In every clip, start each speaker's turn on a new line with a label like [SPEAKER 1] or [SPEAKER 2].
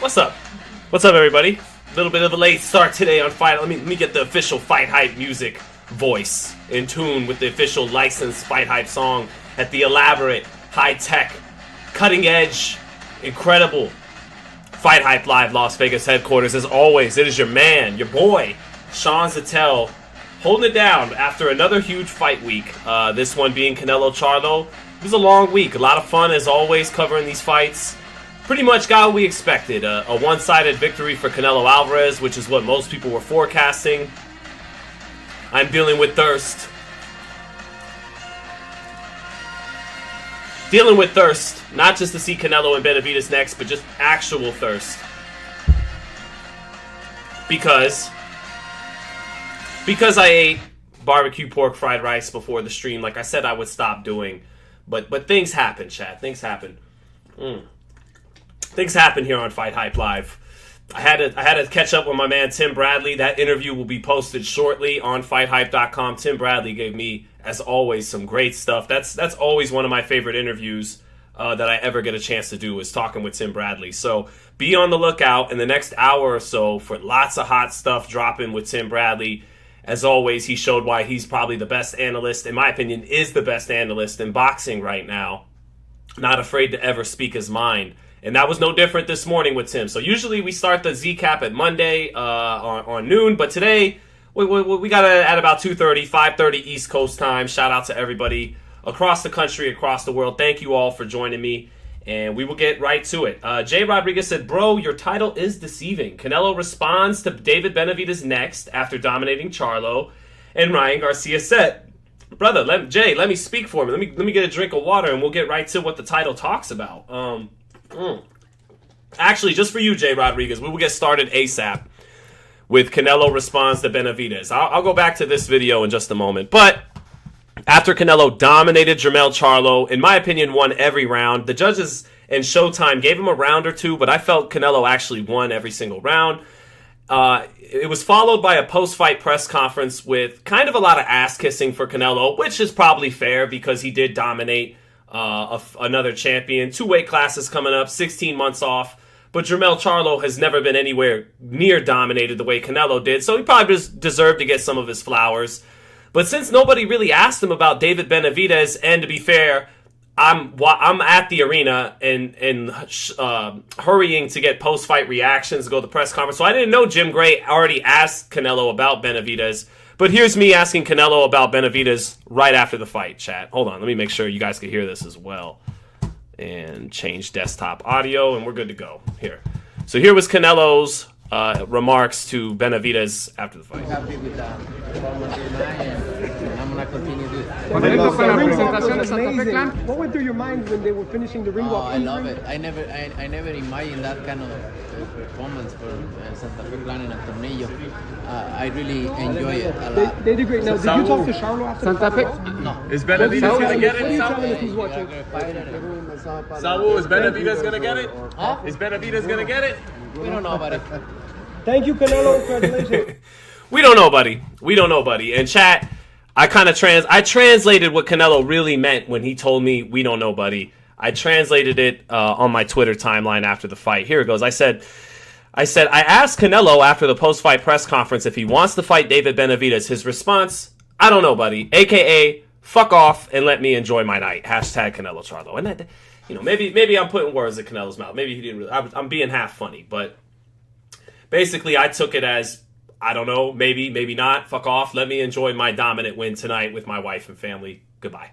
[SPEAKER 1] What's up? What's up, everybody? A little bit of a late start today on Fight. Let me get the official Fight Hype music voice in tune with the official licensed Fight Hype song at the elaborate, high-tech, cutting-edge, incredible Fight Hype Live Las Vegas headquarters. As always, it is your man, your boy, Sean Zittel, holding it down after another huge fight week. This one being Canelo Charlo. It was a long week. A lot of fun, as always, covering these fights. Pretty much got what we expected. A one-sided victory for Canelo Alvarez, which is what most people were forecasting. I'm dealing with thirst. Dealing with thirst. Not just to see Canelo and Benavidez next, but just actual thirst. Because I ate barbecue pork fried rice before the stream, like I said I would stop doing. But things happen, chat. Things happen. Things happen here on Fight Hype Live. I had to catch up with my man Tim Bradley. That interview will be posted shortly on FightHype.com. Tim Bradley gave me, as always, some great stuff. That's always one of my favorite interviews that I ever get a chance to do, is talking with Tim Bradley. So be on the lookout in the next hour or so for lots of hot stuff dropping with Tim Bradley. As always, he showed why he's probably the best analyst, in my opinion, is the best analyst in boxing right now. Not afraid to ever speak his mind. And that was no different this morning with Tim. So usually we start the Z-Cap at Monday on noon. But today, we got it at about 2:30, 5:30 East Coast time. Shout out to everybody across the country, across the world. Thank you all for joining me. And we will get right to it. Jay Rodriguez said, bro, your title is deceiving. Canelo responds to David Benavidez next after dominating Charlo. And Ryan Garcia said, brother, Jay, let me speak for me. Let me get a drink of water and we'll get right to what the title talks about. Actually, just for you, Jay Rodriguez, we will get started ASAP with Canelo responds to Benavidez. I'll go back to this video in just a moment. But after Canelo dominated Jermell Charlo, in my opinion, won every round. The judges and Showtime gave him a round or two, but I felt Canelo actually won every single round. It was followed by a post-fight press conference with kind of a lot of ass-kissing for Canelo, which is probably fair because he did dominate another champion. 2 weight classes coming up, 16 months off. But Jermell Charlo has never been anywhere near dominated the way Canelo did, so he probably just deserved to get some of his flowers. But since nobody really asked him about David Benavidez, and to be fair, I'm at the arena and hurrying to get post-fight reactions, to go to the press conference. So I didn't know Jim Gray already asked Canelo about Benavidez. But here's me asking Canelo about Benavidez right after the fight, chat. Hold on, let me make sure you guys can hear this as well. And change desktop audio, and we're good to go. Here. So here was Canelo's remarks to Benavidez after the fight.
[SPEAKER 2] Happy with that performance tonight, and I'm gonna continue this.
[SPEAKER 3] What went through your mind when they were finishing the ring walk?
[SPEAKER 2] I love it. I never imagined that kind of performance for Santa Fe Clan in a tornillo. I really enjoy it a lot.
[SPEAKER 3] They did great. Now, did you talk to Charlo after
[SPEAKER 4] Santa Fe?
[SPEAKER 2] No.
[SPEAKER 4] Is Benavidez gonna get it?
[SPEAKER 3] Saul,
[SPEAKER 4] is Benavidez gonna get it?
[SPEAKER 2] Huh?
[SPEAKER 4] Is Benavidez gonna get it?
[SPEAKER 2] We don't know about it.
[SPEAKER 3] Thank you, Canelo. Congratulations.
[SPEAKER 1] We don't know, buddy. We don't know, buddy. And chat, I translated what Canelo really meant when he told me we don't know, buddy. I translated it on my Twitter timeline after the fight. Here it goes. I said, I asked Canelo after the post-fight press conference if he wants to fight David Benavidez. His response, I don't know, buddy. AKA, fuck off and let me enjoy my night. Hashtag Canelo Charlo. And that, maybe I'm putting words in Canelo's mouth. Maybe he didn't really. I'm being half funny, but basically I took it as, I don't know, maybe not. Fuck off. Let me enjoy my dominant win tonight with my wife and family. Goodbye.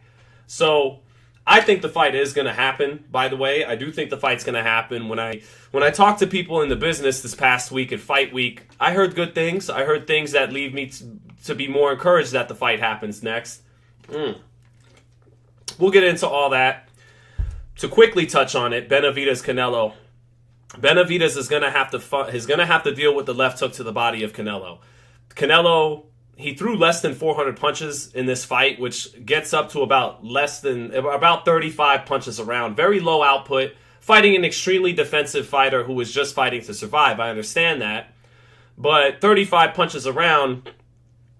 [SPEAKER 1] So I think the fight is going to happen, by the way. I do think the fight's going to happen. When I talked to people in the business this past week at Fight Week, I heard good things. I heard things that leave me to be more encouraged that the fight happens next. We'll get into all that. To quickly touch on it, Benavidez Canelo. Benavidez is going to have to deal with the left hook to the body of Canelo. Canelo, he threw less than 400 punches in this fight, which gets up to about 35 punches a round. Very low output, fighting an extremely defensive fighter who was just fighting to survive. I understand that. But 35 punches a round,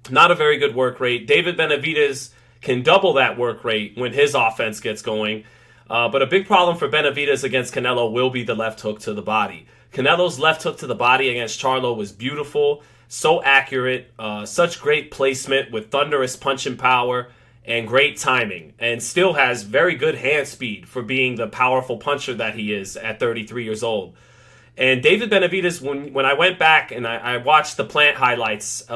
[SPEAKER 1] not a very good work rate. David Benavidez can double that work rate when his offense gets going. But a big problem for Benavidez against Canelo will be the left hook to the body. Canelo's left hook to the body against Charlo was beautiful, so accurate, such great placement with thunderous punching power and great timing, and still has very good hand speed for being the powerful puncher that he is at 33 years old. And David Benavidez, when I went back and I watched the Plant highlights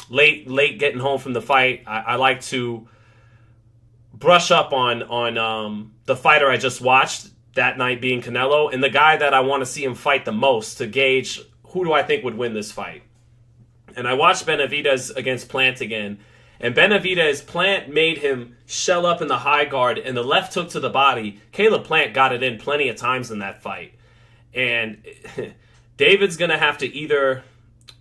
[SPEAKER 1] late getting home from the fight, I like to brush up on the fighter I just watched that night being Canelo, and the guy that I want to see him fight the most to gauge who do I think would win this fight. And I watched Benavidez against Plant again, and Benavidez, Plant made him shell up in the high guard, and the left hook to the body, Caleb Plant got it in plenty of times in that fight. And David's going to have to either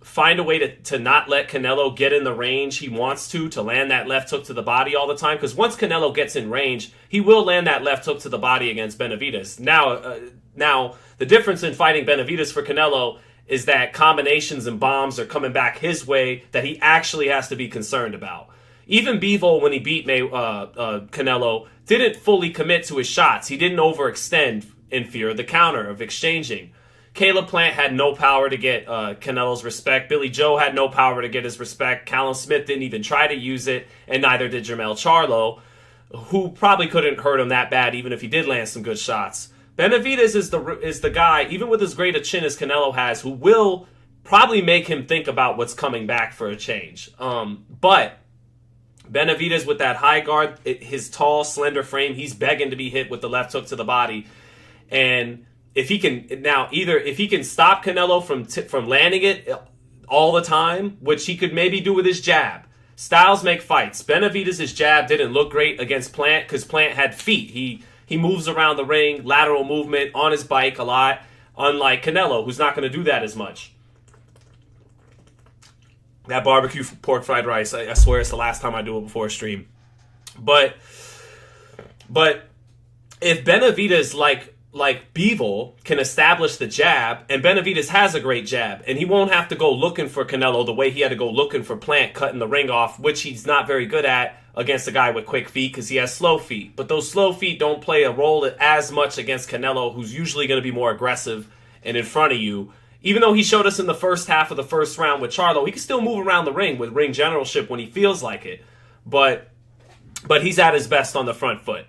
[SPEAKER 1] find a way to not let Canelo get in the range he wants to land that left hook to the body all the time. Because once Canelo gets in range, he will land that left hook to the body against Benavidez. Now, the difference in fighting Benavidez for Canelo is that combinations and bombs are coming back his way that he actually has to be concerned about. Even Bivol, when he beat Canelo, didn't fully commit to his shots. He didn't overextend in fear of the counter, of exchanging. Caleb Plant had no power to get Canelo's respect. Billy Joe had no power to get his respect. Callum Smith didn't even try to use it, and neither did Jermell Charlo, who probably couldn't hurt him that bad even if he did land some good shots. Benavidez is the guy, even with as great a chin as Canelo has, who will probably make him think about what's coming back for a change. But Benavidez with that high guard, his tall, slender frame, he's begging to be hit with the left hook to the body. And if he can stop Canelo from landing it all the time, which he could maybe do with his jab. Styles make fights. Benavidez's jab didn't look great against Plant because Plant had feet. He moves around the ring, lateral movement on his bike a lot, unlike Canelo, who's not going to do that as much. That barbecue pork fried rice, I swear it's the last time I do it before a stream. But if Benavidez, like Bivol, can establish the jab, and Benavidez has a great jab, and he won't have to go looking for Canelo the way he had to go looking for Plant cutting the ring off, which he's not very good at against a guy with quick feet because he has slow feet. But those slow feet don't play a role as much against Canelo, who's usually going to be more aggressive and in front of you. Even though he showed us in the first half of the first round with Charlo, he can still move around the ring with ring generalship when he feels like it. But he's at his best on the front foot.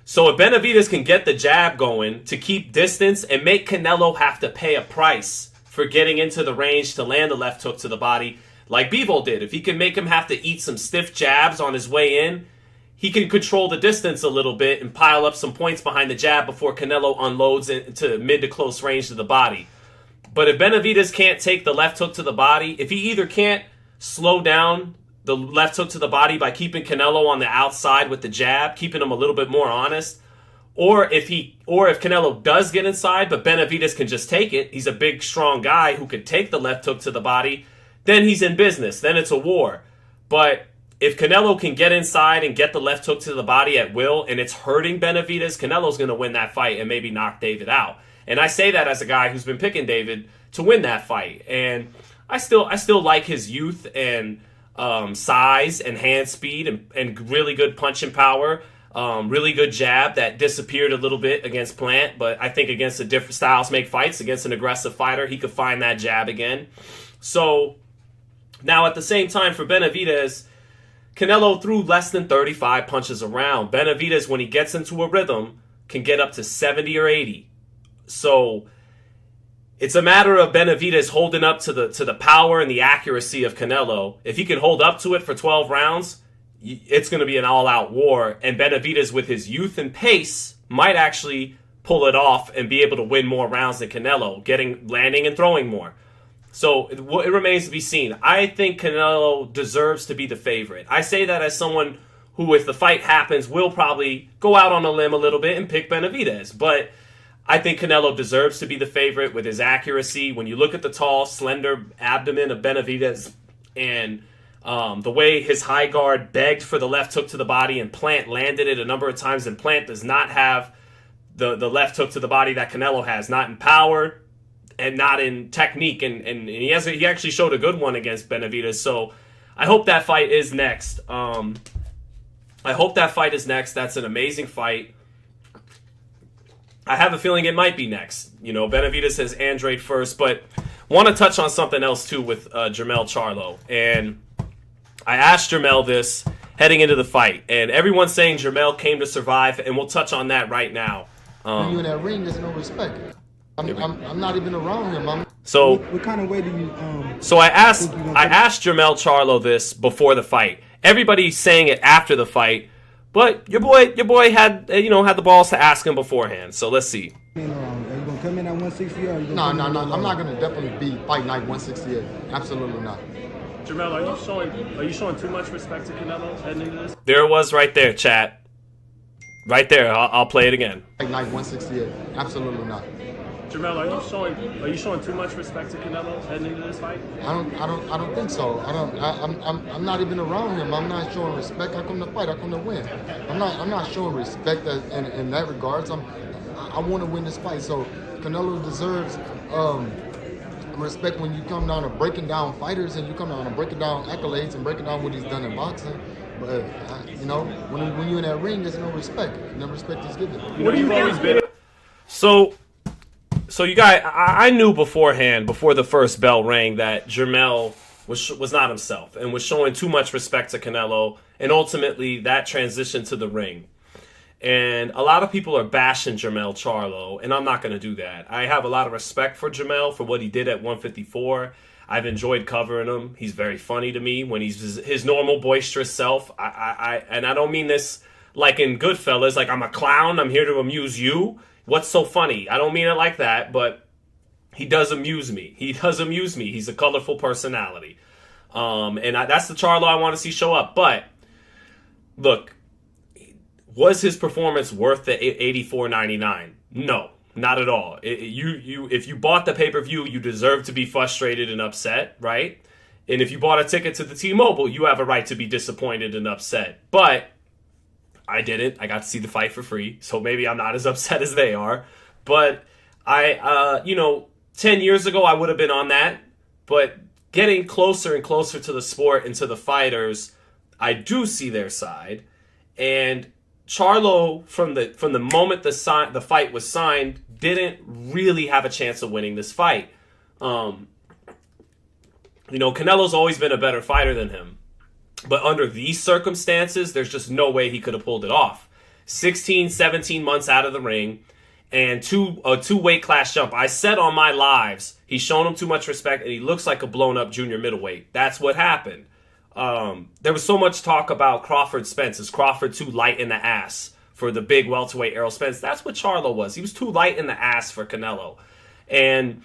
[SPEAKER 1] So if Benavidez can get the jab going to keep distance and make Canelo have to pay a price for getting into the range to land the left hook to the body, like Bivol did, if he can make him have to eat some stiff jabs on his way in, he can control the distance a little bit and pile up some points behind the jab before Canelo unloads into mid to close range to the body. But if Benavidez can't take the left hook to the body, if he either can't slow down the left hook to the body by keeping Canelo on the outside with the jab, keeping him a little bit more honest, or if Canelo does get inside, but Benavidez can just take it, he's a big, strong guy who can take the left hook to the body, then he's in business. Then it's a war. But if Canelo can get inside and get the left hook to the body at will, and it's hurting Benavidez, Canelo's going to win that fight and maybe knock David out. And I say that as a guy who's been picking David to win that fight. And I still like his youth and size and hand speed and really good punching power, really good jab that disappeared a little bit against Plant, but I think against a different styles make fights, against an aggressive fighter, he could find that jab again. So now at the same time for Benavidez, Canelo threw less than 35 punches around. Benavidez, when he gets into a rhythm, can get up to 70 or 80. So it's a matter of Benavidez holding up to the power and the accuracy of Canelo. If he can hold up to it for 12 rounds, it's going to be an all-out war. And Benavidez, with his youth and pace, might actually pull it off and be able to win more rounds than Canelo, landing and throwing more. So it remains to be seen. I think Canelo deserves to be the favorite. I say that as someone who, if the fight happens, will probably go out on a limb a little bit and pick Benavidez. But I think Canelo deserves to be the favorite with his accuracy. When you look at the tall, slender abdomen of Benavidez and the way his high guard begged for the left hook to the body and Plant landed it a number of times, and Plant does not have the left hook to the body that Canelo has, not in power and not in technique. And he actually showed a good one against Benavidez. So I hope that fight is next. That's an amazing fight. I have a feeling it might be next. You know, Benavidez has Andrade first, but want to touch on something else too with Jermell Charlo. And I asked Jermell this heading into the fight, and everyone's saying Jermell came to survive, and we'll touch on that right now.
[SPEAKER 5] When you in that ring, there's no respect. I'm not even around him.
[SPEAKER 1] So
[SPEAKER 3] What kind of way do you?
[SPEAKER 1] So I asked Jermell Charlo this before the fight. Everybody's saying it after the fight, but your boy had had the balls to ask him beforehand. So let's see.
[SPEAKER 3] Are you gonna come in at 160 or?
[SPEAKER 5] No. I'm not gonna definitely be fight night 168. Absolutely not.
[SPEAKER 4] Jermell, are you showing too much respect to Canelo heading into this?
[SPEAKER 1] There it was right there, chat. Right there. I'll play it again.
[SPEAKER 5] Fight night 168. Absolutely not.
[SPEAKER 4] Jermell, are you showing too much respect to Canelo heading into this fight?
[SPEAKER 5] I don't think so. I'm not even around him. I'm not showing respect. I come to fight. I come to win. I'm not showing respect in that regards. I want to win this fight. So Canelo deserves respect when you come down to breaking down fighters and you come down to breaking down accolades and breaking down what he's done in boxing. But when you're in that ring, there's no respect. No respect is given.
[SPEAKER 4] What have you always been?
[SPEAKER 1] So you guys, I knew beforehand, before the first bell rang, that Jermell was not himself and was showing too much respect to Canelo, and ultimately that transitioned to the ring. And a lot of people are bashing Jermell Charlo, and I'm not going to do that. I have a lot of respect for Jermell for what he did at 154. I've enjoyed covering him. He's very funny to me when he's his normal boisterous self. And I don't mean this like in Goodfellas, like I'm a clown, I'm here to amuse you. What's so funny? I don't mean it like that, but he does amuse me. He's a colorful personality. That's the Charlo I want to see show up. But look, was his performance worth the $84.99? No, not at all. If you bought the pay-per-view, you deserve to be frustrated and upset, right? And if you bought a ticket to the T-Mobile, you have a right to be disappointed and upset. But I didn't. I got to see the fight for free, so maybe I'm not as upset as they are. But 10 years ago, I would have been on that. But getting closer and closer to the sport and to the fighters, I do see their side. And Charlo, from the moment the fight was signed, didn't really have a chance of winning this fight. Canelo's always been a better fighter than him. But under these circumstances, there's just no way he could have pulled it off. 16, 17 months out of the ring, and a two weight class jump. I said on my lives, he's shown him too much respect, and he looks like a blown up junior middleweight. That's what happened. There was so much talk about Crawford Spence. Is Crawford too light in the ass for the big welterweight Errol Spence? That's what Charlo was. He was too light in the ass for Canelo. And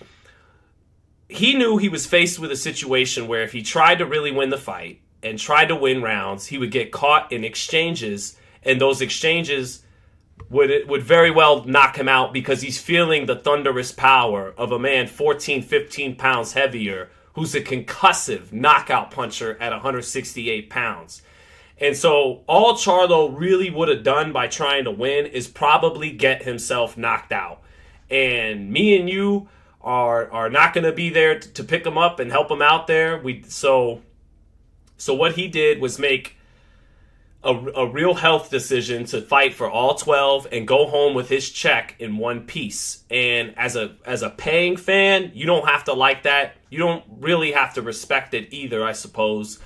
[SPEAKER 1] he knew he was faced with a situation where if he tried to really win the fight and tried to win rounds, he would get caught in exchanges, and those exchanges would very well knock him out because he's feeling the thunderous power of a man 14, 15 pounds heavier who's a concussive knockout puncher at 168 pounds. And so all Charlo really would have done by trying to win is probably get himself knocked out. And me and you are not going to be there to pick him up and help him out there. So what he did was make a real health decision to fight for all 12 and go home with his check in one piece. And as a paying fan, you don't have to like that. You don't really have to respect it either, I suppose.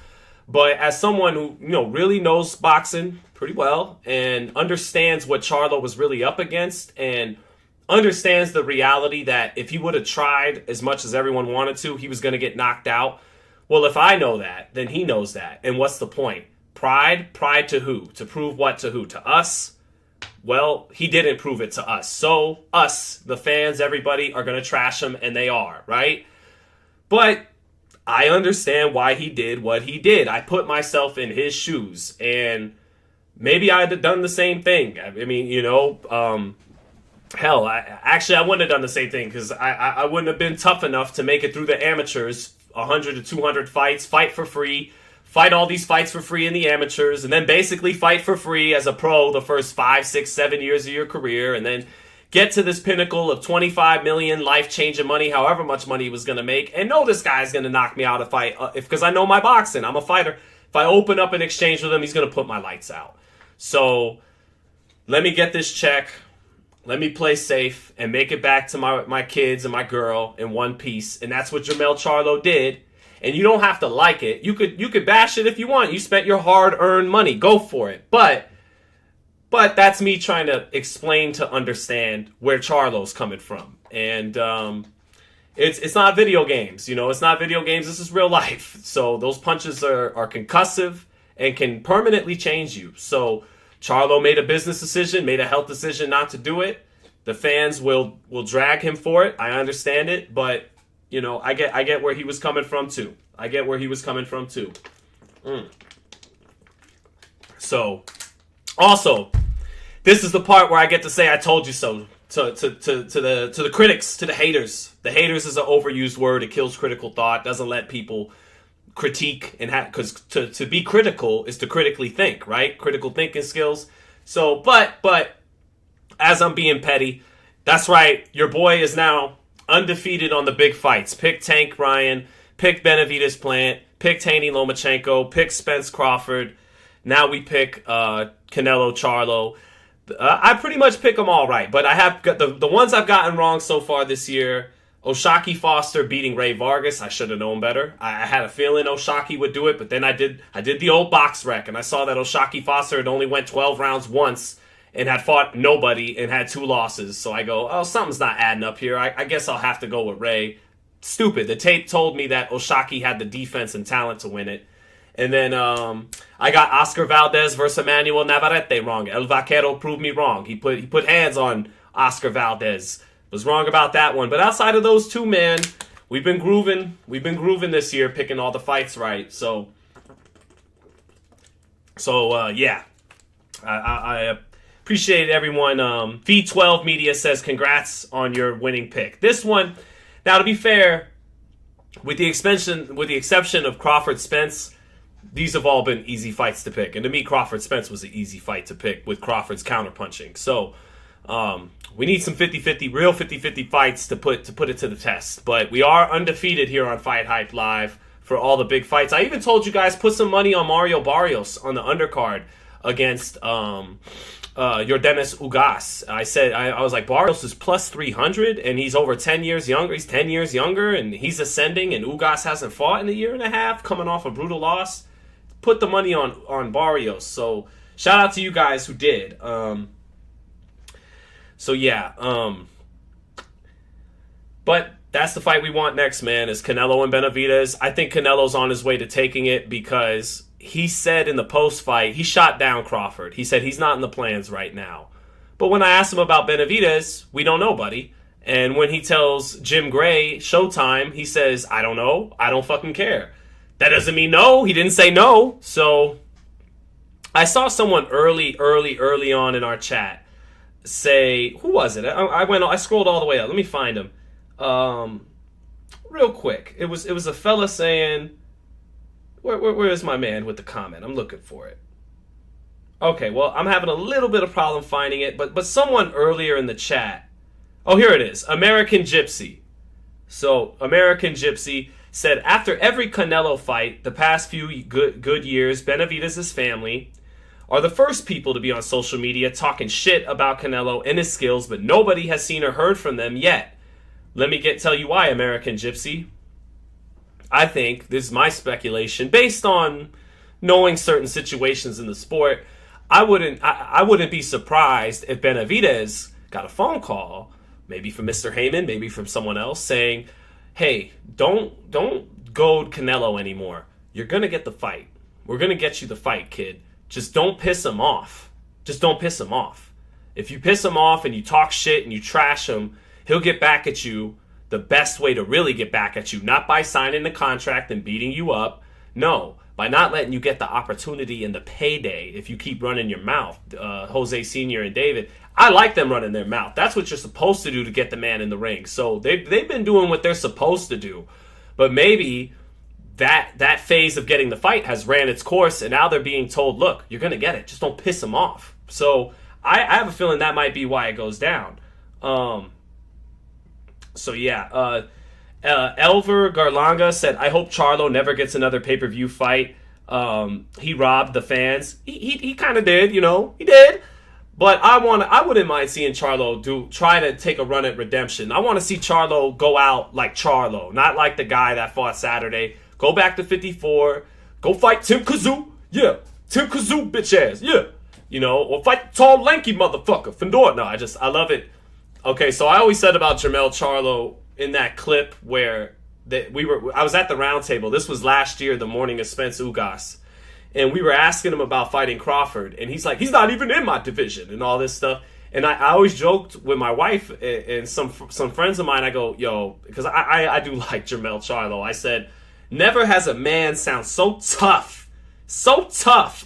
[SPEAKER 1] But as someone who really knows boxing pretty well and understands what Charlo was really up against and understands the reality that if he would have tried as much as everyone wanted to, he was going to get knocked out. Well, if I know that, then he knows that. And what's the point? Pride? Pride to who? To prove what to who? To us? Well, he didn't prove it to us. So us, the fans, everybody are going to trash him, and they are, right? But I understand why he did what he did. I put myself in his shoes, and maybe I'd have done the same thing. I mean, hell, I wouldn't have done the same thing because I wouldn't have been tough enough to make it through the amateurs, 100 to 200 fights, fight for free, fight all these fights for free in the amateurs, and then basically fight for free as a pro the first 5, 6, 7 years of your career, and then get to this pinnacle of 25 million life-changing money, however much money he was going to make, and know this guy's going to knock me out because I know my boxing. I'm a fighter. If I open up an exchange with him, he's going to put my lights out. So let me get this check. let me play safe and make it back to my kids and my girl in one piece. And that's what Jermell Charlo did. And you don't have to like it. You could bash it if you want. You spent your hard-earned money. Go for it. But that's me trying to explain to understand where Charlo's coming from. And it's not video games. You know, it's not video games. This is real life. So those punches are concussive and can permanently change you. So Charlo made a business decision, made a health decision not to do it. The fans will drag him for it. I understand it, but you know, I get where he was coming from too. So, also, this is the part where I get to say I told you so to the critics, to the haters. The haters is an overused word. It kills critical thought. Doesn't let people critique and because to be critical is to critically think, right? Critical thinking skills. So, but as I'm being petty, that's right. Your boy is now undefeated on the big fights. Pick Tank Ryan, pick Benavidez Plant, pick Taney Lomachenko, pick Spence Crawford. Now we pick Canelo Charlo. I pretty much pick them all right, but I have got the ones I've gotten wrong so far this year. O'Shaquie Foster beating Ray Vargas. I should have known better. I had a feeling O'Shaquie would do it, but then I did the old box rec, and I saw that O'Shaquie Foster had only went 12 rounds once and had fought nobody and had 2 losses. So I go, oh, something's not adding up here. I guess I'll have to go with Ray. Stupid. The tape told me that O'Shaquie had the defense and talent to win it. And then I got Oscar Valdez versus Emmanuel Navarrete wrong. El Vaquero proved me wrong. He put hands on Oscar Valdez. Was wrong about that one. But outside of those two, man, we've been grooving. We've been grooving this year, picking all the fights right. So yeah. I appreciate everyone. V12 Media says congrats on your winning pick. This one, now to be fair, with the exception of Crawford Spence, these have all been easy fights to pick. And to me, Crawford Spence was an easy fight to pick with Crawford's counterpunching. So we need some 50-50, real 50-50 fights to put it to the test. But we are undefeated here on Fight Hype Live for all the big fights. I even told you guys put some money on Mario Barrios on the undercard against Yordenis Ugas. I said I was like, Barrios is plus 300 and he's over 10 years younger. He's 10 years younger and he's ascending, and Ugas hasn't fought in a year and a half, coming off a brutal loss. Put the money on Barrios. So shout out to you guys who did. So yeah, but that's the fight we want next, man, is Canelo and Benavidez. I think Canelo's on his way to taking it because he said in the post-fight, he shot down Crawford. He said he's not in the plans right now. But when I asked him about Benavidez, we don't know, buddy. And when he tells Jim Gray, Showtime, he says, I don't know. I don't fucking care. That doesn't mean no. He didn't say no. So I saw someone early on in our chat say, who was it? I scrolled all the way up. Let me find him. Real quick. It was a fella saying, where is my man with the comment? I'm looking for it. Okay, well, I'm having a little bit of problem finding it, but someone earlier in the chat. Oh, here it is. American Gypsy. So, American Gypsy said, after every Canelo fight, the past few good years, Benavidez' family are the first people to be on social media talking shit about Canelo and his skills, but nobody has seen or heard from them yet. Let me tell you why, American Gypsy. I think, this is my speculation, based on knowing certain situations in the sport, I wouldn't be surprised if Benavidez got a phone call, maybe from Mr. Heyman, maybe from someone else, saying, hey, don't goad Canelo anymore. You're going to get the fight. We're going to get you the fight, kid. Just don't piss him off. Just don't piss him off. If you piss him off and you talk shit and you trash him, he'll get back at you the best way to really get back at you. Not by signing the contract and beating you up. No, by not letting you get the opportunity and the payday if you keep running your mouth. Jose Sr. and David, I like them running their mouth. That's what you're supposed to do to get the man in the ring. So they've been doing what they're supposed to do. But maybe that phase of getting the fight has ran its course, and now they're being told, look, you're going to get it. Just don't piss him off. So I have a feeling that might be why it goes down. So yeah, Elver Garlanga said, I hope Charlo never gets another pay-per-view fight. He robbed the fans. He kind of did, he did. But I wouldn't mind seeing Charlo try to take a run at redemption. I want to see Charlo go out like Charlo, not like the guy that fought Saturday. Go back to 54, go fight Tim Kazoo, yeah, Tim Kazoo bitch ass, yeah, you know, or fight the tall lanky motherfucker, Fedor. No, I love it. Okay, so I always said about Jermell Charlo in that clip where I was at the round table. This was last year, the morning of Spence Ugas. And we were asking him about fighting Crawford. And he's like, he's not even in my division and all this stuff. And I always joked with my wife and some friends of mine. I go, yo, because I do like Jermell Charlo. I said, never has a man sound so tough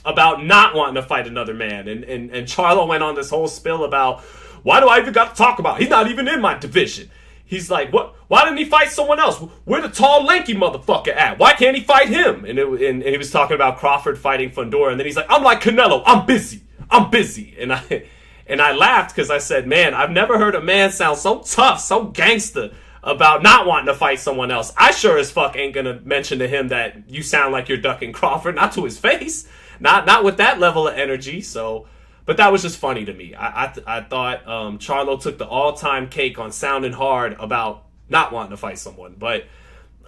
[SPEAKER 1] about not wanting to fight another man. And Charlo went on this whole spill about, why do I even got to talk about it? He's not even in my division. He's like, what? Why didn't he fight someone else? Where the tall, lanky motherfucker at? Why can't he fight him? And he was talking about Crawford fighting Fedor, and then he's like, I'm like Canelo. I'm busy. And I laughed because I said, man, I've never heard a man sound so tough, so gangster about not wanting to fight someone else. I sure as fuck ain't gonna mention to him that you sound like you're ducking Crawford, not to his face, not with that level of energy. So. But that was just funny to me. I thought Charlo took the all-time cake on sounding hard about not wanting to fight someone. But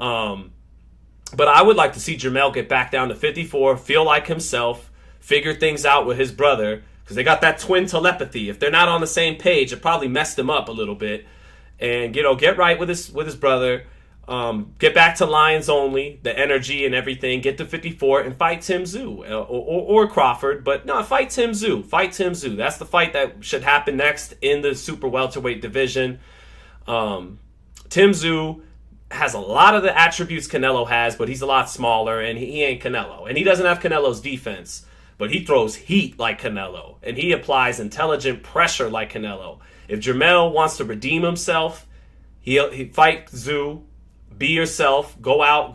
[SPEAKER 1] I would like to see Jermell get back down to 54, feel like himself, figure things out with his brother, because they got that twin telepathy. If they're not on the same page, it probably messed him up a little bit. And, you know, get right with his brother. Get back to Lions only, the energy and everything. Get to 54 and fight Tim Tszyu or Crawford. But no, fight Tim Tszyu. Fight Tim Tszyu. That's the fight that should happen next in the super welterweight division. Tim Tszyu has a lot of the attributes Canelo has, but he's a lot smaller, and he ain't Canelo. And he doesn't have Canelo's defense, but he throws heat like Canelo, and he applies intelligent pressure like Canelo. If Jermell wants to redeem himself, he fight Tszyu. Be yourself. Go out,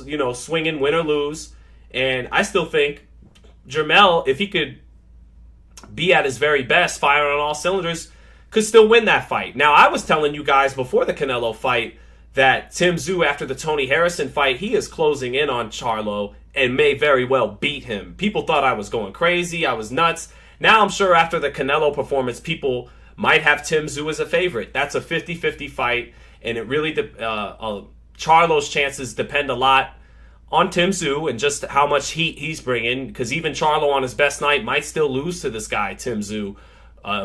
[SPEAKER 1] you know, swinging, win or lose. And I still think Jermell, if he could be at his very best, fire on all cylinders, could still win that fight. Now, I was telling you guys before the Canelo fight that Tim Tszyu, after the Tony Harrison fight, he is closing in on Charlo and may very well beat him. People thought I was going crazy. I was nuts. Now I'm sure after the Canelo performance, people might have Tim Tszyu as a favorite. That's a 50-50 fight, and it really Charlo's chances depend a lot on Tim Tszyu and just how much heat he's bringing, because even Charlo on his best night might still lose to this guy, Tim Tszyu,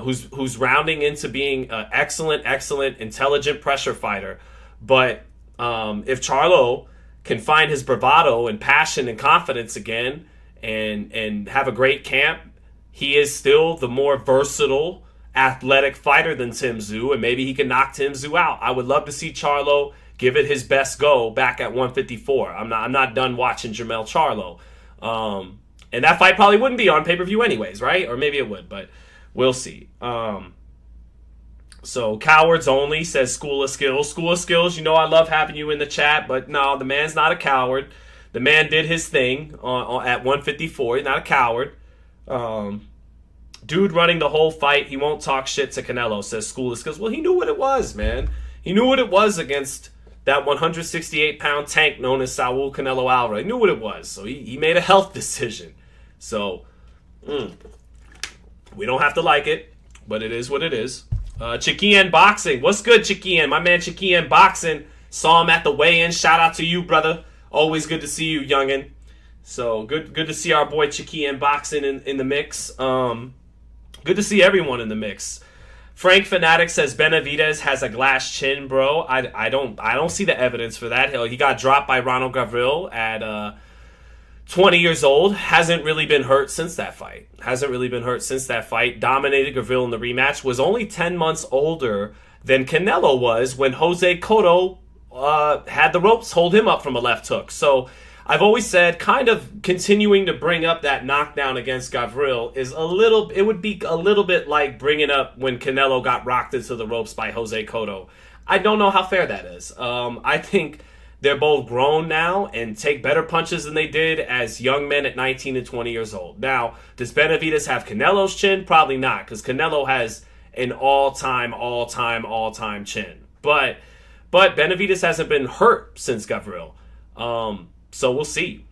[SPEAKER 1] who's rounding into being an excellent, intelligent pressure fighter. But if Charlo can find his bravado and passion and confidence again and have a great camp, he is still the more versatile, athletic fighter than Tim Tszyu, and maybe he can knock Tim Tszyu out. I would love to see Charlo give it his best go back at 154. I'm not done watching Jermell Charlo. And that fight probably wouldn't be on pay-per-view anyways, right? Or maybe it would, but we'll see. So Cowards Only says School of Skills. School of Skills, you know I love having you in the chat, but no, the man's not a coward. The man did his thing at 154. He's not a coward. Dude running the whole fight, he won't talk shit to Canelo, says School of Skills. Well, he knew what it was, man. He knew what it was against that 168-pound tank known as Saul Canelo Alvarez. He knew what it was, so he made a health decision. So, we don't have to like it, but it is what it is. Chiquian Boxing. What's good, Chiquian? My man Chiquian Boxing. Saw him at the weigh-in. Shout out to you, brother. Always good to see you, youngin'. So, good to see our boy Chiquian Boxing in the mix. Good to see everyone in the mix. Frank Fanatic says Benavidez has a glass chin, bro. I don't see the evidence for that. He got dropped by Ronald Gavril at 20 years old. Hasn't really been hurt since that fight. Dominated Gavril in the rematch. Was only 10 months older than Canelo was when Jose Cotto had the ropes hold him up from a left hook. So I've always said, kind of continuing to bring up that knockdown against Gavril it would be a little bit like bringing up when Canelo got rocked into the ropes by Jose Cotto. I don't know how fair that is. I think they're both grown now and take better punches than they did as young men at 19 and 20 years old. Now, does Benavidez have Canelo's chin? Probably not, because Canelo has an all-time chin. But Benavidez hasn't been hurt since Gavril. So we'll see.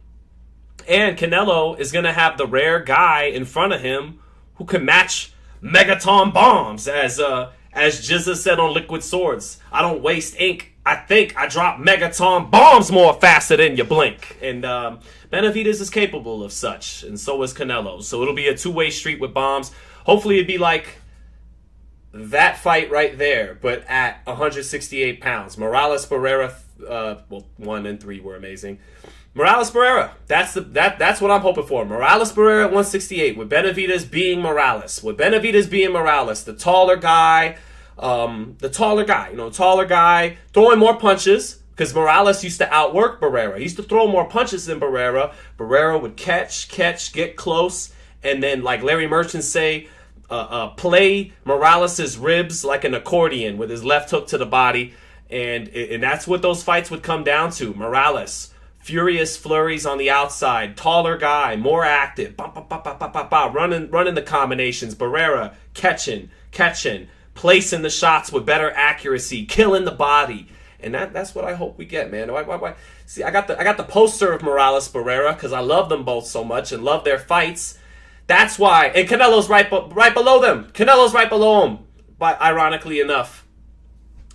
[SPEAKER 1] And Canelo is going to have the rare guy in front of him who can match megaton bombs, as Jizza said on Liquid Swords. I don't waste ink. I think I drop megaton bombs more faster than you blink. And Benavidez is capable of such, and so is Canelo. So it'll be a two-way street with bombs. Hopefully it'd be like that fight right there, but at 168 pounds. Morales Barrera, 1 and 3 were amazing. Morales Barrera, that's what I'm hoping for. Morales Barrera at 168, with Benavidez being Morales. With Benavidez being Morales, the taller guy, taller guy, throwing more punches, because Morales used to outwork Barrera. He used to throw more punches than Barrera. Barrera would catch, get close, and then, like Larry Merchant say, play Morales' ribs like an accordion with his left hook to the body, and that's what those fights would come down to. Morales, furious flurries on the outside, taller guy, more active, running the combinations. Barrera catching, placing the shots with better accuracy, killing the body, and that's what I hope we get, man. Why? See, I got the poster of Morales Barrera because I love them both so much and love their fights. That's why. And Canelo's right below them. Canelo's right below him, but ironically enough.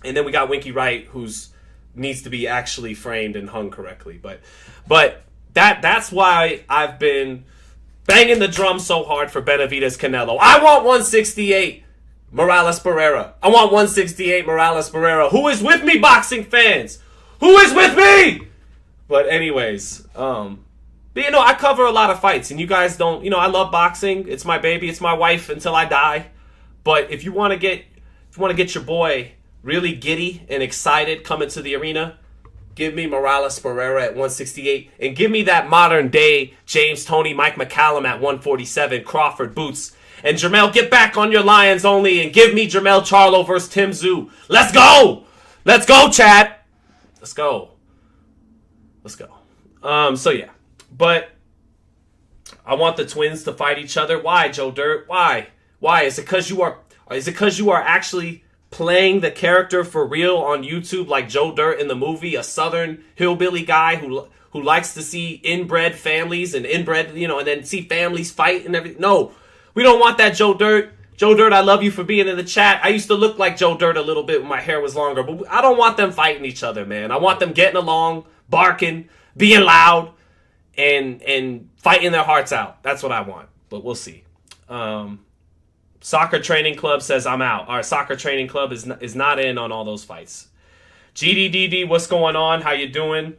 [SPEAKER 1] And then we got Winky Wright, who's needs to be actually framed and hung correctly. But that's why I've been banging the drum so hard for Benavidez Canelo. I want 168 Morales Barrera. I want 168 Morales Barrera. Who is with me, boxing fans? Who is with me? But anyways, but I cover a lot of fights, and you guys don't, I love boxing. It's my baby. It's my wife until I die. But if you want to get your boy really giddy and excited coming to the arena, give me Morales Barrera at 168, and give me that modern day James Toney, Mike McCallum at 147, Crawford boots. And Jermell, get back on your Lions only and give me Jermell Charlo versus Tim Tszyu. Let's go! Let's go, Chad! Let's go. So yeah. But I want the twins to fight each other. Why, Joe Dirt? Why? Is it because you are actually playing the character for real on YouTube, like Joe Dirt in the movie, a southern hillbilly guy who likes to see inbred families and inbred, and then see families fight and everything? No, we don't want that, Joe Dirt. Joe Dirt, I love you for being in the chat. I used to look like Joe Dirt a little bit when my hair was longer, but I don't want them fighting each other, man. I want them getting along, barking, being loud, and fighting their hearts out. That's what I want, but we'll see. Soccer Training Club says I'm out. Our Soccer Training Club is not in on all those fights. GDDD, what's going on? How you doing?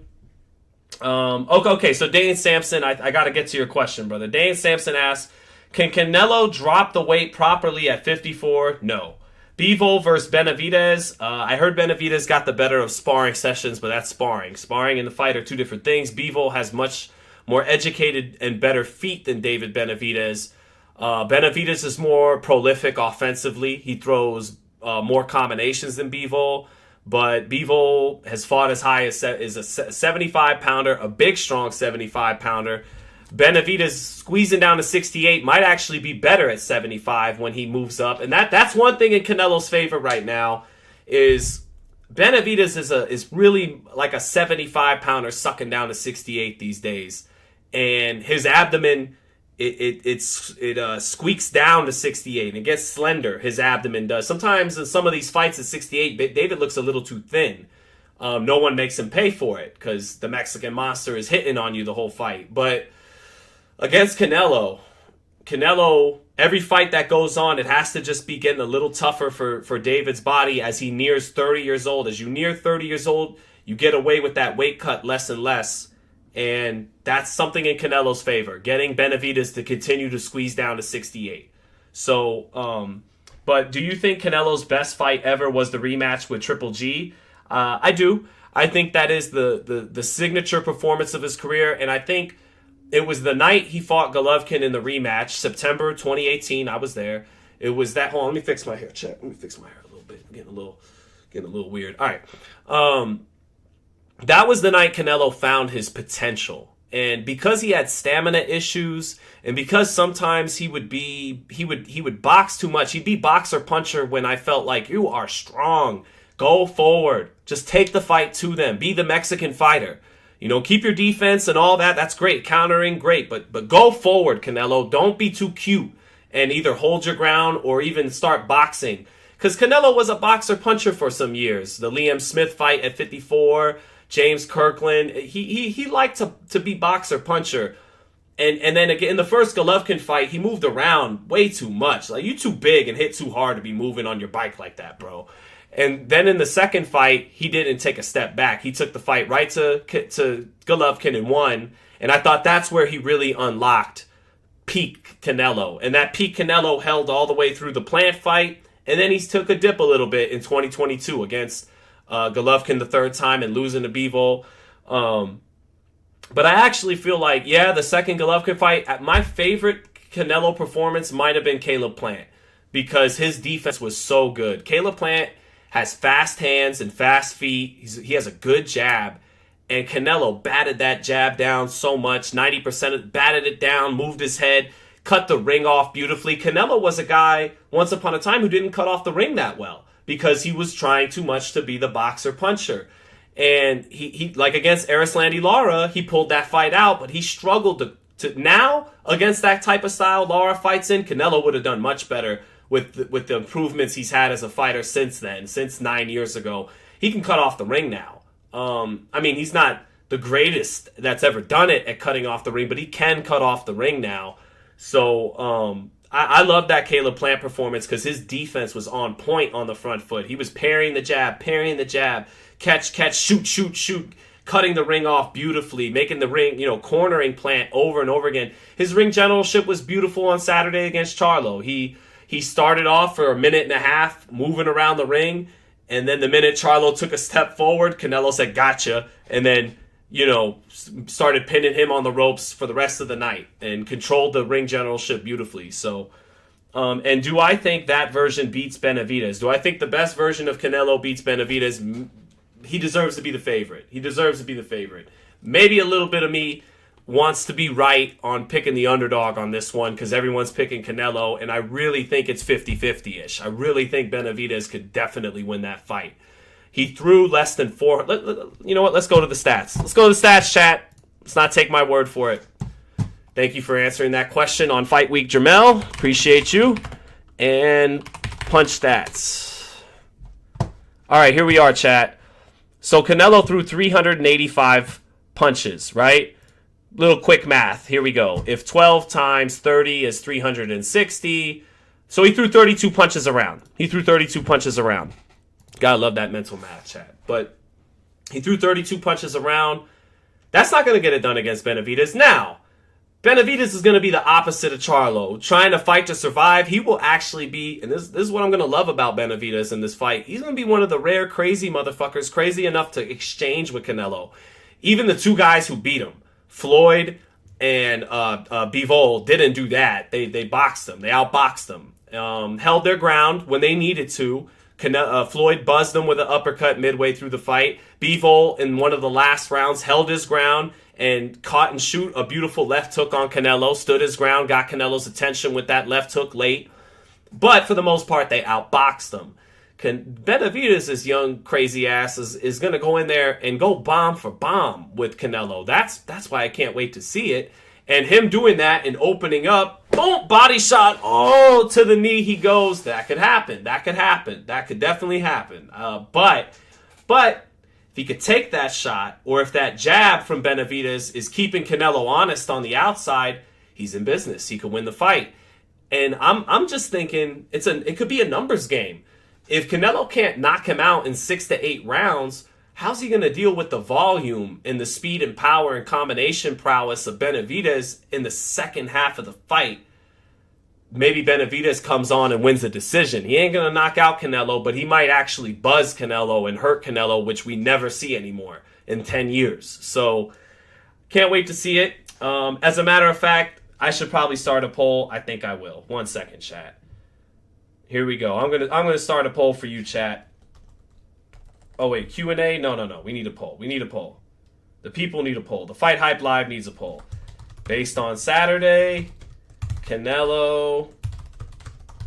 [SPEAKER 1] Okay, so Dane Sampson, I got to get to your question, brother. Dane Sampson asks, can Canelo drop the weight properly at 54? No. Bivol versus Benavidez. I heard Benavidez got the better of sparring sessions, but that's sparring. Sparring and the fight are two different things. Bivol has much more educated and better feet than David Benavidez. Benavidez is more prolific offensively. He throws more combinations than Bivol, but Bivol has fought as high as is a 75-pounder, a big, strong 75-pounder. Benavidez squeezing down to 68 might actually be better at 75 when he moves up, and that's one thing in Canelo's favor right now is Benavidez is really like a 75-pounder sucking down to 68 these days, and his abdomen it squeaks down to 68 and it gets slender. His abdomen does. Sometimes in some of these fights at 68, David looks a little too thin. No one makes him pay for it because the Mexican monster is hitting on you the whole fight. But against Canelo, every fight that goes on, it has to just be getting a little tougher for David's body as he nears 30 years old. As you near 30 years old, you get away with that weight cut less and less. And that's something in Canelo's favor, getting Benavidez to continue to squeeze down to 68. So, but do you think Canelo's best fight ever was the rematch with Triple G? I do. I think that is the signature performance of his career, and I think it was the night he fought Golovkin in the rematch, September 2018. I was there. It was that. Hold on, let me fix my hair. Check. Let me fix my hair a little bit. I'm getting a little weird. All right. That was the night Canelo found his potential. And because he had stamina issues, and because sometimes he would box too much, he'd be boxer puncher when I felt like, you are strong. Go forward. Just take the fight to them. Be the Mexican fighter. Keep your defense and all that. That's great. Countering, great. But go forward, Canelo. Don't be too cute. and either hold your ground or even start boxing. Because Canelo was a boxer-puncher for some years. The Liam Smith fight at 54, James Kirkland, he liked to be boxer-puncher. And then again, in the first Golovkin fight, he moved around way too much. Like, you too big and hit too hard to be moving on your bike like that, bro. And then in the second fight, he didn't take a step back. He took the fight right to Golovkin and won. And I thought that's where he really unlocked peak Canelo. And that peak Canelo held all the way through the Plant fight. And then he took a dip a little bit in 2022 against Golovkin the third time and losing to Bivol. But I actually feel like, yeah, the second Golovkin fight, my favorite Canelo performance might have been Caleb Plant because his defense was so good. Caleb Plant has fast hands and fast feet. He has a good jab. And Canelo batted that jab down so much. 90% of batted it down, moved his head, cut the ring off beautifully. Canelo was a guy once upon a time who didn't cut off the ring that well because he was trying too much to be the boxer-puncher. And he like against Erislandy Lara, he pulled that fight out, but he struggled to now against that type of style Lara fights in. Canelo would have done much better with the improvements he's had as a fighter since then, since 9 years ago. He can cut off the ring now. I mean, he's not the greatest that's ever done it at cutting off the ring, but he can cut off the ring now. So I love that Caleb Plant performance because his defense was on point on the front foot. He was parrying the jab, catch, shoot, cutting the ring off beautifully, making the ring, cornering Plant over and over again. His ring generalship was beautiful on Saturday against Charlo. He started off for a minute and a half moving around the ring, and then the minute Charlo took a step forward, Canelo said, gotcha, and then, started pinning him on the ropes for the rest of the night and controlled the ring generalship beautifully. So, and do I think that version beats Benavidez? Do I think the best version of Canelo beats Benavidez? He deserves to be the favorite. Maybe a little bit of me wants to be right on picking the underdog on this one because everyone's picking Canelo, and I really think it's 50-50-ish. I really think Benavidez could definitely win that fight. He threw less than 4. You know what? Let's go to the stats. Let's go to the stats, chat. Let's not take my word for it. Thank you for answering that question on Fight Week, Jermell. Appreciate you. And punch stats. All right, here we are, chat. So Canelo threw 385 punches, right? Little quick math. Here we go. If 12 times 30 is 360, so he threw 32 punches around. Gotta love that mental math, chat. But he threw 32 punches around. That's not going to get it done against Benavidez. Now, Benavidez is going to be the opposite of Charlo. Trying to fight to survive, he will actually be, and this is what I'm going to love about Benavidez in this fight, he's going to be one of the rare crazy motherfuckers, crazy enough to exchange with Canelo. Even the two guys who beat him, Floyd and Bivol, didn't do that. They boxed him. They outboxed him. Held their ground when they needed to. Floyd buzzed him with an uppercut midway through the fight. Bivol, in one of the last rounds, held his ground and caught and shoot a beautiful left hook on Canelo, stood his ground, got Canelo's attention with that left hook late. But for the most part, they outboxed him. Benavidez' young crazy ass is going to go in there and go bomb for bomb with Canelo. That's why I can't wait to see it. And him doing that and opening up, boom, body shot, to the knee he goes. That could happen. That could definitely happen. But if he could take that shot, or if that jab from Benavidez is keeping Canelo honest on the outside, he's in business. He could win the fight. And I'm just thinking it could be a numbers game. If Canelo can't knock him out in 6 to 8 rounds, how's he going to deal with the volume and the speed and power and combination prowess of Benavidez in the second half of the fight? Maybe Benavidez comes on and wins the decision. He ain't going to knock out Canelo, but he might actually buzz Canelo and hurt Canelo, which we never see anymore in 10 years. So, can't wait to see it. As a matter of fact, I should probably start a poll. I think I will. 1 second, chat. Here we go. I'm gonna start a poll for you, chat. Oh wait, Q&A? No. We need a poll. The people need a poll. The Fight Hype Live needs a poll. Based on Saturday, Canelo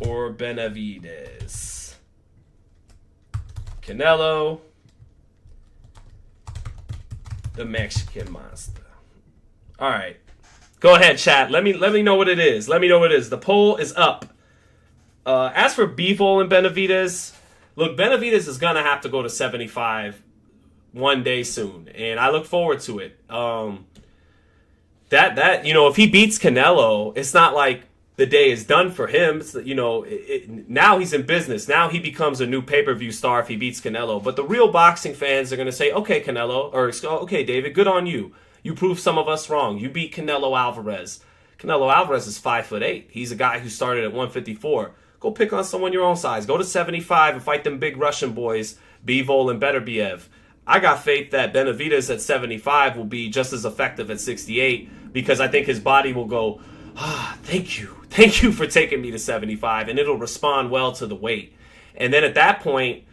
[SPEAKER 1] or Benavidez? Canelo, the Mexican monster. All right. Go ahead, chat. Let me know what it is. Let me know what it is. The poll is up. As for Bivol and Benavidez, look, Benavidez is gonna have to go to 75 one day soon, and I look forward to it. That if he beats Canelo, it's not like the day is done for him. It's, now he's in business. Now he becomes a new pay-per-view star if he beats Canelo. But the real boxing fans are gonna say, okay, Canelo, or okay, David, good on you. You proved some of us wrong. You beat Canelo Alvarez. Canelo Alvarez is 5'8". He's a guy who started at 154. Go pick on someone your own size. Go to 75 and fight them big Russian boys, Bivol and Beterbiev. I got faith that Benavidez at 75 will be just as effective at 68 because I think his body will go, thank you. Thank you for taking me to 75, and it'll respond well to the weight. And then at that point,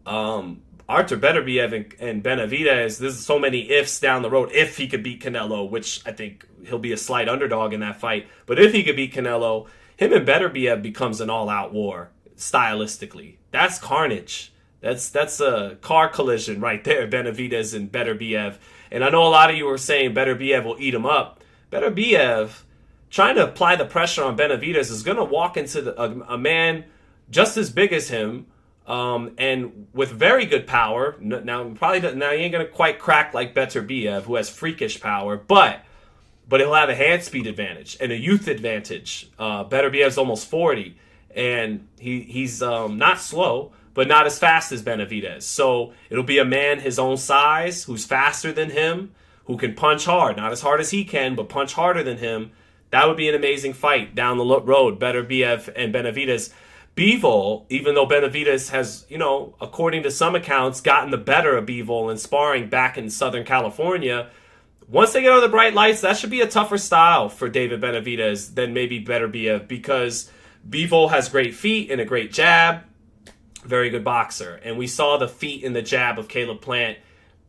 [SPEAKER 1] Artur Beterbiev and Benavidez, there's so many ifs down the road. If he could beat Canelo, which I think he'll be a slight underdog in that fight, but if he could beat Canelo, him and Beterbiev becomes an all-out war stylistically. That's carnage. That's a car collision right there, Benavidez and Beterbiev. And I know a lot of you are saying Beterbiev will eat him up. Beterbiev, trying to apply the pressure on Benavidez, is going to walk into a man just as big as him, and with very good power. Now he ain't gonna quite crack like Beterbiev, who has freakish power, but he'll have a hand speed advantage and a youth advantage. Beterbiev's almost 40, and he's not slow, but not as fast as Benavidez. So it'll be a man his own size, who's faster than him, who can punch hard, not as hard as he can, but punch harder than him. That would be an amazing fight down the road, Beterbiev and Benavidez. Bivol, even though Benavidez has, according to some accounts, gotten the better of Bivol in sparring back in Southern California, once they get under the bright lights, that should be a tougher style for David Benavidez than maybe Beterbiev, because Bivol has great feet and a great jab, very good boxer. And we saw the feet and the jab of Caleb Plant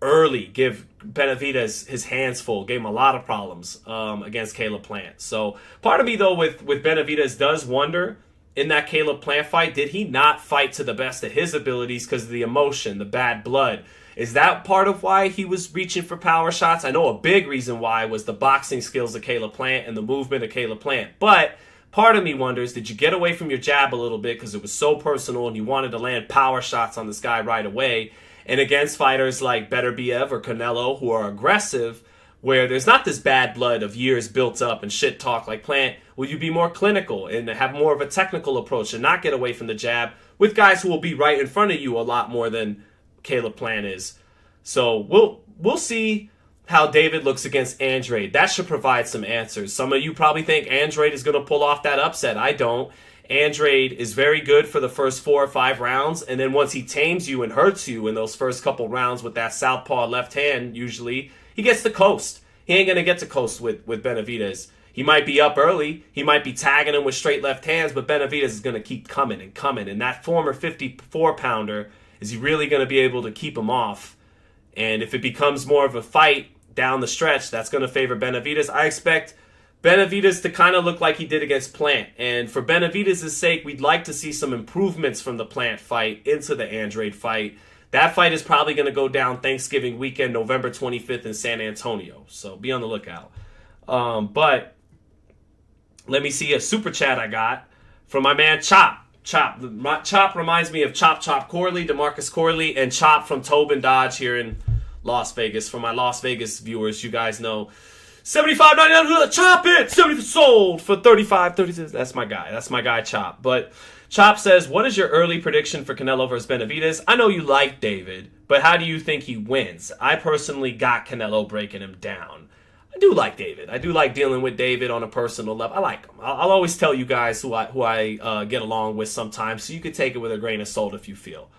[SPEAKER 1] early give Benavidez his hands full, gave him a lot of problems against Caleb Plant. So part of me, though, with Benavidez does wonder, in that Caleb Plant fight, did he not fight to the best of his abilities because of the emotion, the bad blood? Is that part of why he was reaching for power shots? I know a big reason why was the boxing skills of Caleb Plant and the movement of Caleb Plant. But part of me wonders, did you get away from your jab a little bit because it was so personal and you wanted to land power shots on this guy right away? And against fighters like Beterbiev or Canelo, who are aggressive, where there's not this bad blood of years built up and shit talk like Plant, will you be more clinical and have more of a technical approach and not get away from the jab with guys who will be right in front of you a lot more than Caleb Plant is? So we'll see how David looks against Andrade. That should provide some answers. Some of you probably think Andrade is going to pull off that upset. I don't. Andrade is very good for the first 4 or 5 rounds, and then once he tames you and hurts you in those first couple rounds with that southpaw left hand, usually, he gets to coast. He ain't going to get to coast with Benavidez. He might be up early. He might be tagging him with straight left hands, but Benavidez is going to keep coming and coming. And that former 54-pounder, is he really going to be able to keep him off? And if it becomes more of a fight down the stretch, that's going to favor Benavidez. I expect Benavidez to kind of look like he did against Plant. And for Benavidez' sake, we'd like to see some improvements from the Plant fight into the Andrade fight. That fight is probably going to go down Thanksgiving weekend, November 25th in San Antonio. So be on the lookout. But let me see a super chat I got from my man Chop. Chop reminds me of Chop Corley, DeMarcus Corley, and Chop from Tobin Dodge here in Las Vegas. For my Las Vegas viewers, you guys know $75.99, Chop it! 70 sold for $35.36. That's my guy. That's my guy, Chop. But Chop says, what is your early prediction for Canelo versus Benavidez? I know you like David, but how do you think he wins? I personally got Canelo breaking him down. I do like David. I do like dealing with David on a personal level. I like him. I'll always tell you guys who I get along with sometimes, so you could take it with a grain of salt if you feel.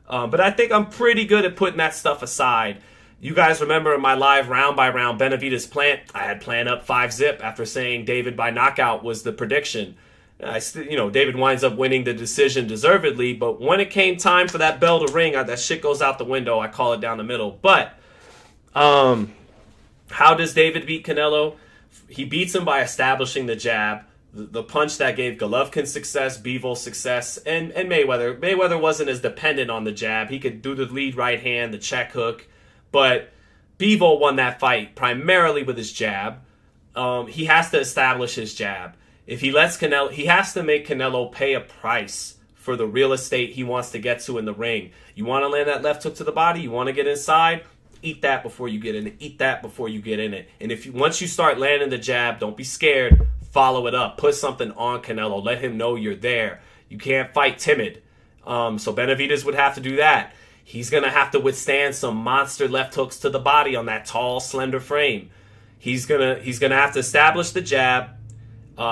[SPEAKER 1] But I think I'm pretty good at putting that stuff aside. You guys remember in my live round-by-round Benavidez Plant, I had Plant up 5-zip after saying David by knockout was the prediction. David winds up winning the decision deservedly, but when it came time for that bell to ring, that shit goes out the window. I call it down the middle. But how does David beat Canelo? He beats him by establishing the jab, the punch that gave Golovkin success, Bivol success, and Mayweather. Mayweather wasn't as dependent on the jab. He could do the lead right hand, the check hook, but Bivol won that fight primarily with his jab. he has to establish his jab. If he lets Canelo, he has to make Canelo pay a price for the real estate he wants to get to in the ring. You want to land that left hook to the body, you want to get inside, eat that before you get in it. Eat that before you get in it. And if you, once you start landing the jab, don't be scared. Follow it up. Put something on Canelo. Let him know you're there. You can't fight timid. So Benavidez would have to do that. He's going to have to withstand some monster left hooks to the body on that tall, slender frame. He's gonna have to establish the jab,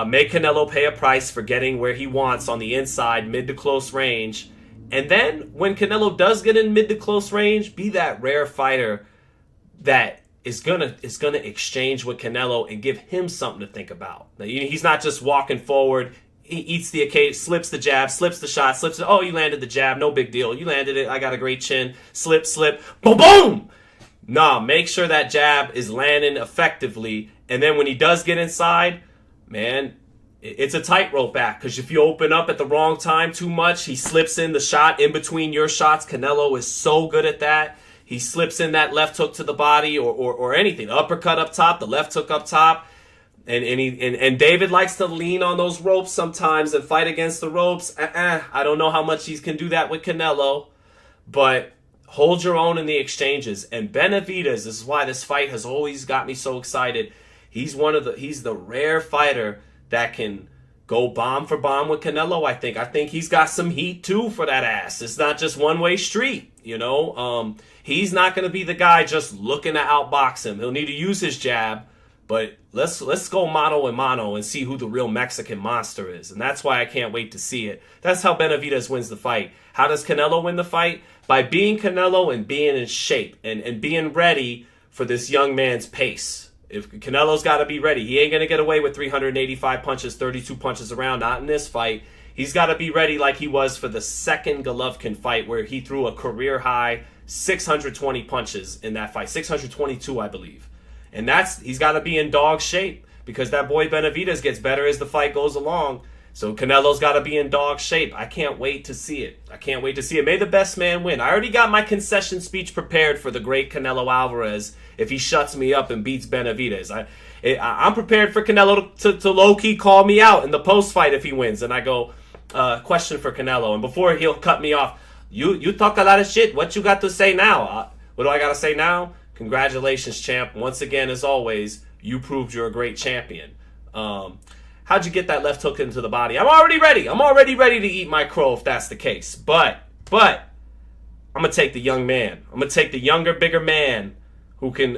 [SPEAKER 1] make Canelo pay a price for getting where he wants on the inside, mid to close range. And then when Canelo does get in mid to close range, be that rare fighter that is gonna exchange with Canelo and give him something to think about. Now, he's not just walking forward. He eats the occasion, slips the jab, slips the shot, slips it. Oh, you landed the jab, no big deal. You landed it. I got a great chin. Slip, boom, boom. Nah, make sure that jab is landing effectively. And then when he does get inside, man, it's a tightrope act, because if you open up at the wrong time too much, he slips in the shot in between your shots. Canelo is so good at that. He slips in that left hook to the body or anything. Uppercut up top, the left hook up top. And David likes to lean on those ropes sometimes and fight against the ropes. I don't know how much he can do that with Canelo, but hold your own in the exchanges. And Benavidez, this is why this fight has always got me so excited. He's the rare fighter that can go bomb for bomb with Canelo. I think he's got some heat too for that ass. It's not just one-way street, you know. He's not going to be the guy just looking to outbox him. He'll need to use his jab, but let's go mano a mano and see who the real Mexican monster is. And that's why I can't wait to see it. That's how Benavidez wins the fight. How does Canelo win the fight? By being Canelo and being in shape and being ready for this young man's pace. If Canelo's got to be ready, he ain't going to get away with 385 punches, 32 punches around, not in this fight. He's got to be ready like he was for the second Golovkin fight, where he threw a career-high 620 punches in that fight. 622, I believe. And he's got to be in dog shape, because that boy Benavidez gets better as the fight goes along. So Canelo's got to be in dog shape. I can't wait to see it. May the best man win. I already got my concession speech prepared for the great Canelo Alvarez if he shuts me up and beats Benavidez. I'm prepared for Canelo to low-key call me out in the post-fight if he wins. And I go, question for Canelo. And before he'll cut me off, you talk a lot of shit. What you got to say now? What do I got to say now? Congratulations, champ. Once again, as always, you proved you're a great champion. How'd you get that left hook into the body? I'm already ready. I'm already ready to eat my crow if that's the case. But I'm gonna take the young man. I'm gonna take the younger, bigger man who can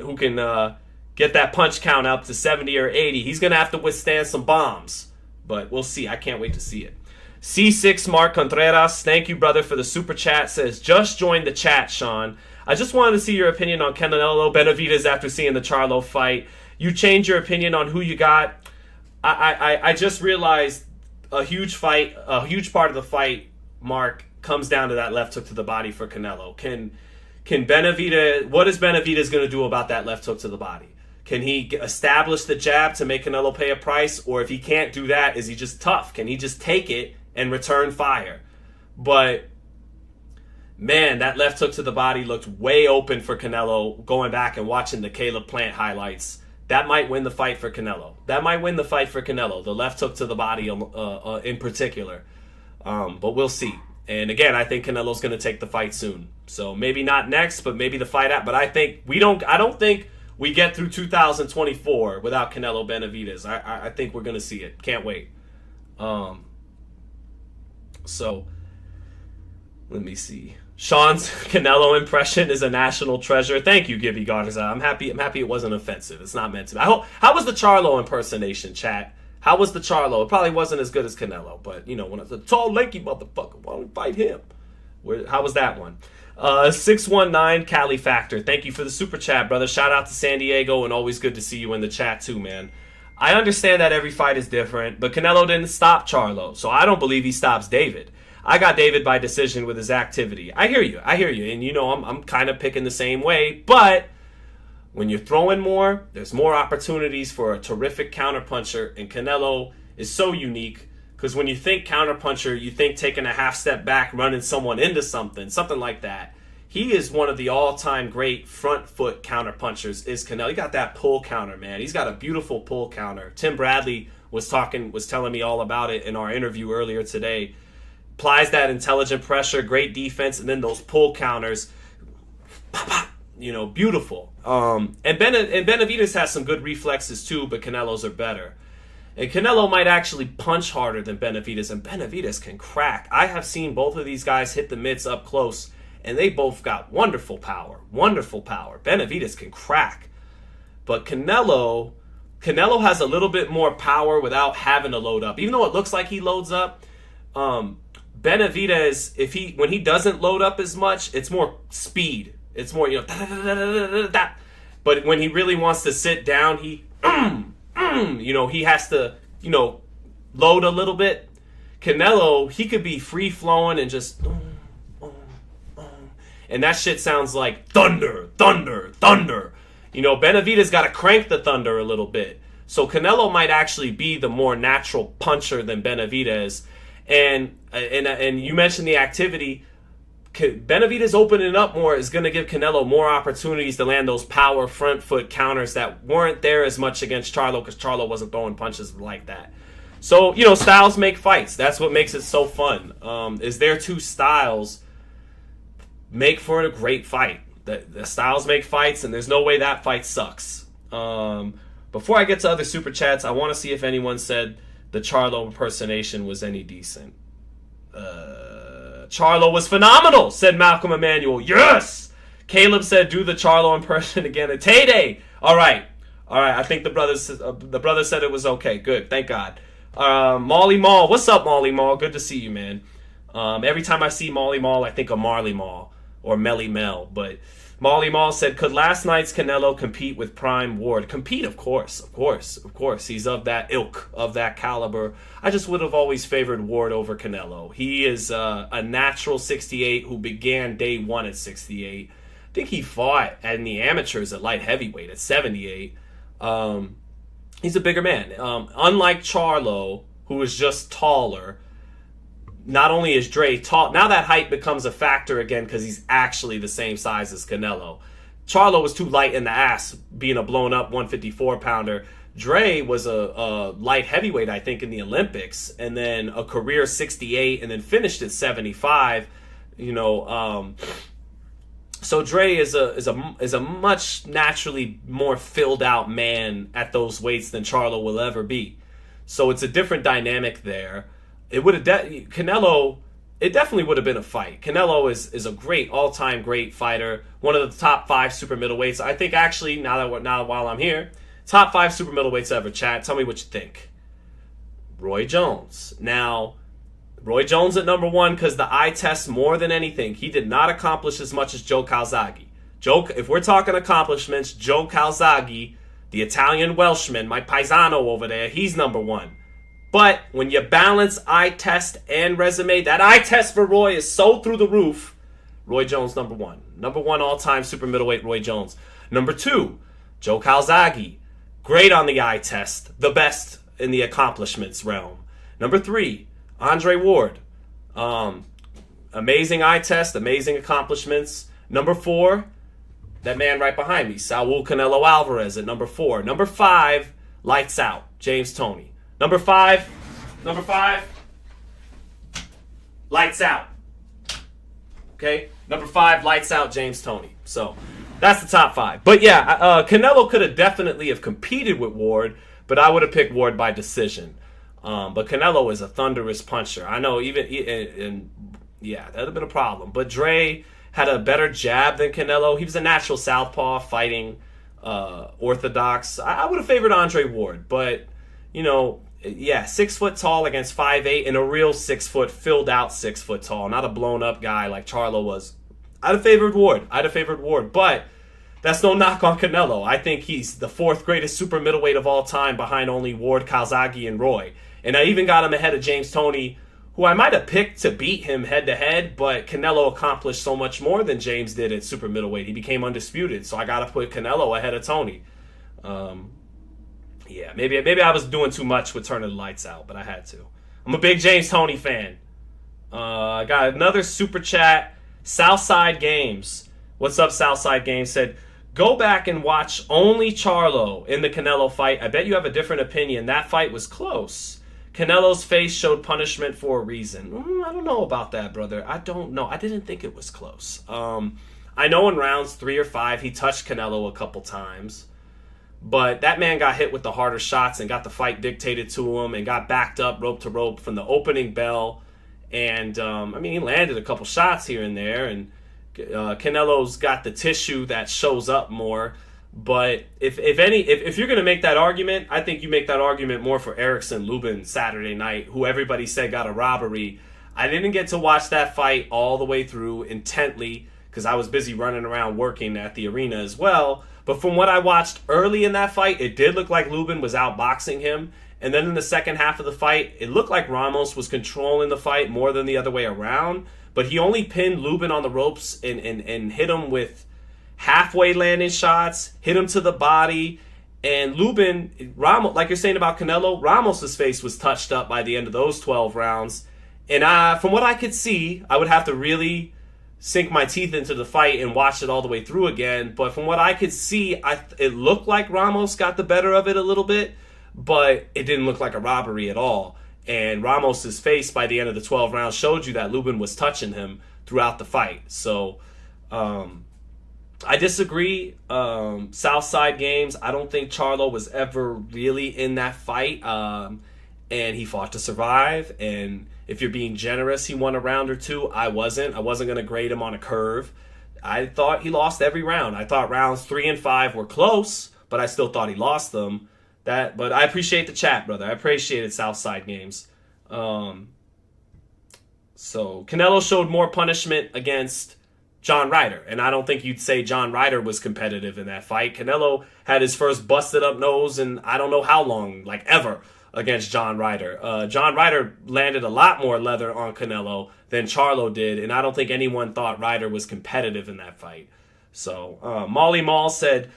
[SPEAKER 1] get that punch count up to 70 or 80. He's gonna have to withstand some bombs, but we'll see. I can't wait to see it. C6 Mark Contreras, thank you, brother, for the super chat. Says, just joined the chat, Sean. I just wanted to see your opinion on Canelo Benavidez after seeing the Charlo fight. You changed your opinion on who you got. I just realized a huge part of the fight, Mark, comes down to that left hook to the body for Canelo. Can Benavidez, what is Benavidez going to do about that left hook to the body? Can he establish the jab to make Canelo pay a price? Or if he can't do that, is he just tough? Can he just take it and return fire? But man, that left hook to the body looked way open for Canelo. Going back and watching the Caleb Plant highlights, that might win the fight for Canelo. The left hook to the body in particular. But we'll see. And again, I think Canelo's going to take the fight soon. So maybe not next, but maybe the fight out. But I don't think we get through 2024 without Canelo Benavidez. I think we're going to see it. Can't wait. So let me see. Sean's Canelo impression is a national treasure. Thank you, Gibby Garza. I'm happy it wasn't offensive. It's not meant to be. How was the Charlo impersonation, chat? How was the Charlo? It probably wasn't as good as Canelo, but you know, when it's a tall, lanky motherfucker, why don't we fight him? How was that one? 619 Cali Factor. Thank you for the super chat, brother. Shout out to San Diego, and always good to see you in the chat too, man. I understand that every fight is different, but Canelo didn't stop Charlo, so I don't believe he stops David. I got David by decision with his activity. I hear you. And you know, I'm kind of picking the same way. But when you're throwing more, there's more opportunities for a terrific counterpuncher. And Canelo is so unique, because when you think counterpuncher, you think taking a half step back, running someone into something like that. he is one of the all-time great front foot counter punchers. Is Canelo? He got that pull counter, man. He's got a beautiful pull counter. Tim Bradley was telling me all about it in our interview earlier today. Applies that intelligent pressure, great defense, and then those pull counters, beautiful. And Benavidez has some good reflexes too, but Canelo's are better. And Canelo might actually punch harder than Benavidez, and Benavidez can crack. I have seen both of these guys hit the mitts up close, and they both got wonderful power. Wonderful power. Benavidez can crack. But Canelo has a little bit more power without having to load up. Even though it looks like he loads up, Benavidez, when he doesn't load up as much, it's more speed. It's more, But when he really wants to sit down, he has to, load a little bit. Canelo, he could be free flowing and just, and that shit sounds like thunder, thunder, thunder. Benavidez got to crank the thunder a little bit. So Canelo might actually be the more natural puncher than Benavidez. And you mentioned the activity. Benavidez opening up more is going to give Canelo more opportunities to land those power front foot counters that weren't there as much against Charlo, because Charlo wasn't throwing punches like that. So, styles make fights. That's what makes it so fun. Is their two styles make for a great fight. The styles make fights, and there's no way that fight sucks. Before I get to other super chats, I want to see if anyone said the Charlo impersonation was any decent. Charlo was phenomenal, said Malcolm Emanuel. Yes! Caleb said, do the Charlo impression again. A Tay-Day. All right. I think the brother said it was okay. Good. Thank God. Molly Mall. What's up, Molly Mall? Good to see you, man. Every time I see Molly Mall, I think of Marley Mall or Melly Mel. But Molly Mall said, could last night's Canelo compete with Prime Ward? Compete, of course. He's of that ilk, of that caliber. I just would have always favored Ward over Canelo. He is a natural 68 who began day one at 68. I think he fought in the amateurs at light heavyweight at 78. He's a bigger man. Unlike Charlo, who is just taller, not only is Dre tall, now that height becomes a factor again because he's actually the same size as Canelo. Charlo was too light in the ass, being a blown up 154 pounder. Dre was a light heavyweight, I think, in the Olympics, and then a career 68, and then finished at 75. So Dre is a much naturally more filled out man at those weights than Charlo will ever be. So it's a different dynamic there. It would have Canelo. It definitely would have been a fight. Canelo is a great all-time great fighter, one of the top 5 super middleweights. I think actually now while I'm here, top 5 super middleweights ever. Chat, tell me what you think. Roy Jones. Now, Roy Jones at number 1 because the eye test more than anything. He did not accomplish as much as Joe Calzaghe. If we're talking accomplishments, Joe Calzaghe, the Italian Welshman, my paisano over there, he's number 1. But when you balance eye test and resume, that eye test for Roy is so through the roof. Roy Jones, number 1. Number 1 all-time super middleweight, Roy Jones. Number 2, Joe Calzaghe. Great on the eye test. The best in the accomplishments realm. Number 3, Andre Ward. Amazing eye test, amazing accomplishments. Number 4, that man right behind me, Saul Canelo Alvarez at number 4. Number 5, lights out, James Toney. Number 5, lights out. Okay? Number 5, lights out, James Toney. So, that's the top 5. But yeah, Canelo could have definitely have competed with Ward, but I would have picked Ward by decision. But Canelo is a thunderous puncher. I know that would have been a problem. But Dre had a better jab than Canelo. He was a natural southpaw fighting orthodox. I would have favored Andre Ward, but 6 foot tall against 5'8", and a real 6 foot, filled out 6 foot tall, not a blown up guy like Charlo was. I'd have favored Ward, but that's no knock on Canelo. I think he's the 4th greatest super middleweight of all time, behind only Ward, Calzaghe, and Roy. And I even got him ahead of James Toney, who I might have picked to beat him head to head, but Canelo accomplished so much more than James did at super middleweight. He became undisputed, so I got to put Canelo ahead of Toney. Yeah, maybe I was doing too much with turning the lights out, but I had to. I'm a big James Toney fan. I got another super chat. Southside Games. What's up, Southside Games? Said, go back and watch only Charlo in the Canelo fight. I bet you have a different opinion. That fight was close. Canelo's face showed punishment for a reason. I don't know about that, brother. I don't know. I didn't think it was close. I know in rounds 3 or 5 he touched Canelo a couple times. But that man got hit with the harder shots and got the fight dictated to him and got backed up rope to rope from the opening bell. And, he landed a couple shots here and there. And Canelo's got the tissue that shows up more. But if you're going to make that argument, I think you make that argument more for Erickson Lubin Saturday night, who everybody said got a robbery. I didn't get to watch that fight all the way through intently because I was busy running around working at the arena as well. But from what I watched early in that fight, it did look like Lubin was outboxing him. And then in the second half of the fight, it looked like Ramos was controlling the fight more than the other way around. But he only pinned Lubin on the ropes and hit him with halfway landing shots, hit him to the body. And Lubin, Ramos, like you're saying about Canelo, Ramos's face was touched up by the end of those 12 rounds. And from what I could see, I would have to really sink my teeth into the fight and watch it all the way through again. But from what I could see, it looked like Ramos got the better of it a little bit, but it didn't look like a robbery at all. And Ramos's face by the end of the 12 rounds showed you that Lubin was touching him throughout the fight. So I disagree. Southside Games, I don't think Charlo was ever really in that fight. And he fought to survive. And if you're being generous, he won a round or two. I wasn't going to grade him on a curve. I thought he lost every round. I thought rounds 3 and 5 were close, but I still thought he lost them. But I appreciate the chat, brother. I appreciate it, Southside Games. So Canelo showed more punishment against John Ryder, and I don't think you'd say John Ryder was competitive in that fight. Canelo had his first busted up nose in I don't know how long, like ever, against John Ryder. John Ryder landed a lot more leather on Canelo than Charlo did, and I don't think anyone thought Ryder was competitive in that fight. So Molly Mall said,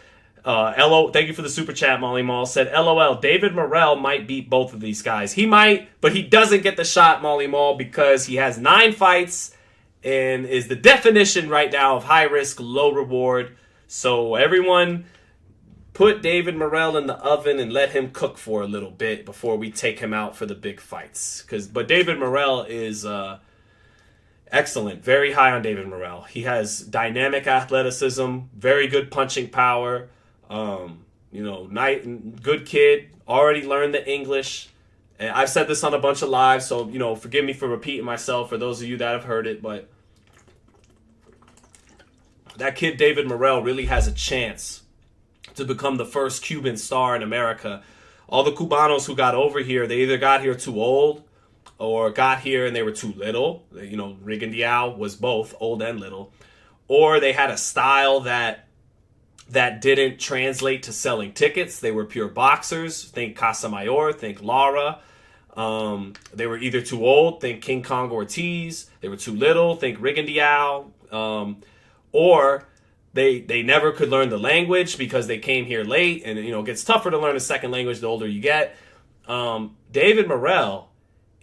[SPEAKER 1] thank you for the super chat, Molly Mall said, LOL, David Morrell might beat both of these guys. He might, but he doesn't get the shot, Molly Mall, because he has 9 fights and is the definition right now of high risk, low reward. So everyone put David Morrell in the oven and let him cook for a little bit before we take him out for the big fights. But David Morrell is excellent. Very high on David Morrell. He has dynamic athleticism, very good punching power. Good kid, already learned the English. And I've said this on a bunch of lives, so, forgive me for repeating myself for those of you that have heard it, but that kid David Morrell really has a chance to become the first Cuban star in America. All the Cubanos who got over here, they either got here too old or got here and they were too little. Rigondeaux was both old and little. Or they had a style that didn't translate to selling tickets. They were pure boxers. Think Casamayor, think Lara. They were either too old, think King Kong Ortiz. They were too little, think Rigondeaux. Or they never could learn the language because they came here late, and it gets tougher to learn a second language the older you get. David Morrell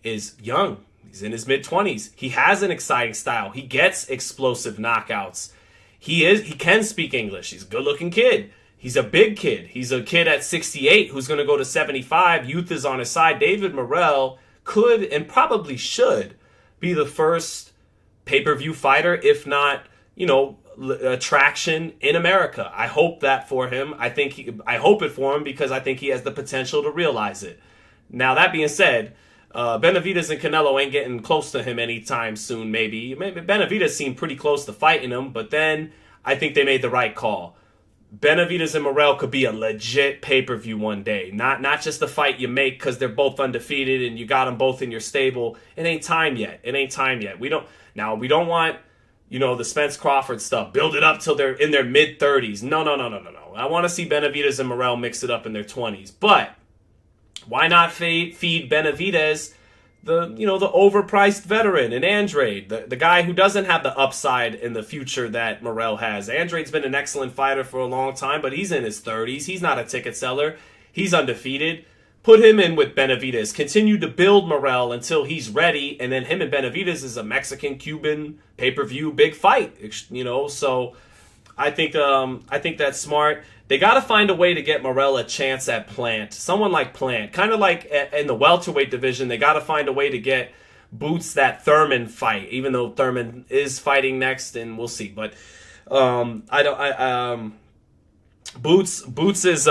[SPEAKER 1] is young. He's in his mid-20s. He has an exciting style. He gets explosive knockouts. He can speak English. He's a good-looking kid. He's a big kid. He's a kid at 68 who's going to go to 75. Youth is on his side. David Morrell could and probably should be the first pay-per-view fighter, if not, attraction in America. I hope that for him. I hope it for him because I think he has the potential to realize it. Now, that being said, Benavidez and Canelo ain't getting close to him anytime soon, maybe. Benavidez seemed pretty close to fighting him, but then I think they made the right call. Benavidez and Morrell could be a legit pay-per-view one day. Not just the fight you make because they're both undefeated and you got them both in your stable. It ain't time yet. We don't want, the Spence Crawford stuff. Build it up till they're in their mid-30s. No. I want to see Benavidez and Morrell mix it up in their 20s. But why not feed Benavidez the overpriced veteran and Andrade, the guy who doesn't have the upside in the future that Morrell has. Andrade's been an excellent fighter for a long time, but he's in his 30s. He's not a ticket seller. He's undefeated. put him in with Benavidez. Continue to build Morrell until he's ready, and then him and Benavidez is a Mexican-Cuban pay-per-view big fight. You know, so I think that's smart. They got to find a way to get Morrell a chance at Plant. Someone like Plant, kind of like in the welterweight division. They got to find a way to get Boots that Thurman fight, even though Thurman is fighting next, and we'll see. But Boots is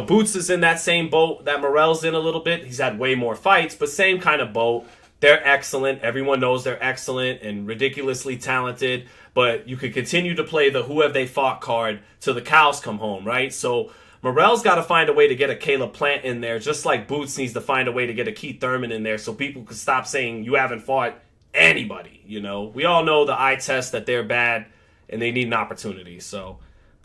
[SPEAKER 1] Boots is in that same boat that Morrell's in a little bit. He's had way more fights, but same kind of boat. They're excellent. Everyone knows they're excellent and ridiculously talented. But you could continue to play the who have they fought card till the cows come home, right? So Morrell's got to find a way to get a Caleb Plant in there, just like Boots needs to find a way to get a Keith Thurman in there so people can stop saying you haven't fought anybody, you know. We all know the eye test that they're bad and they need an opportunity. So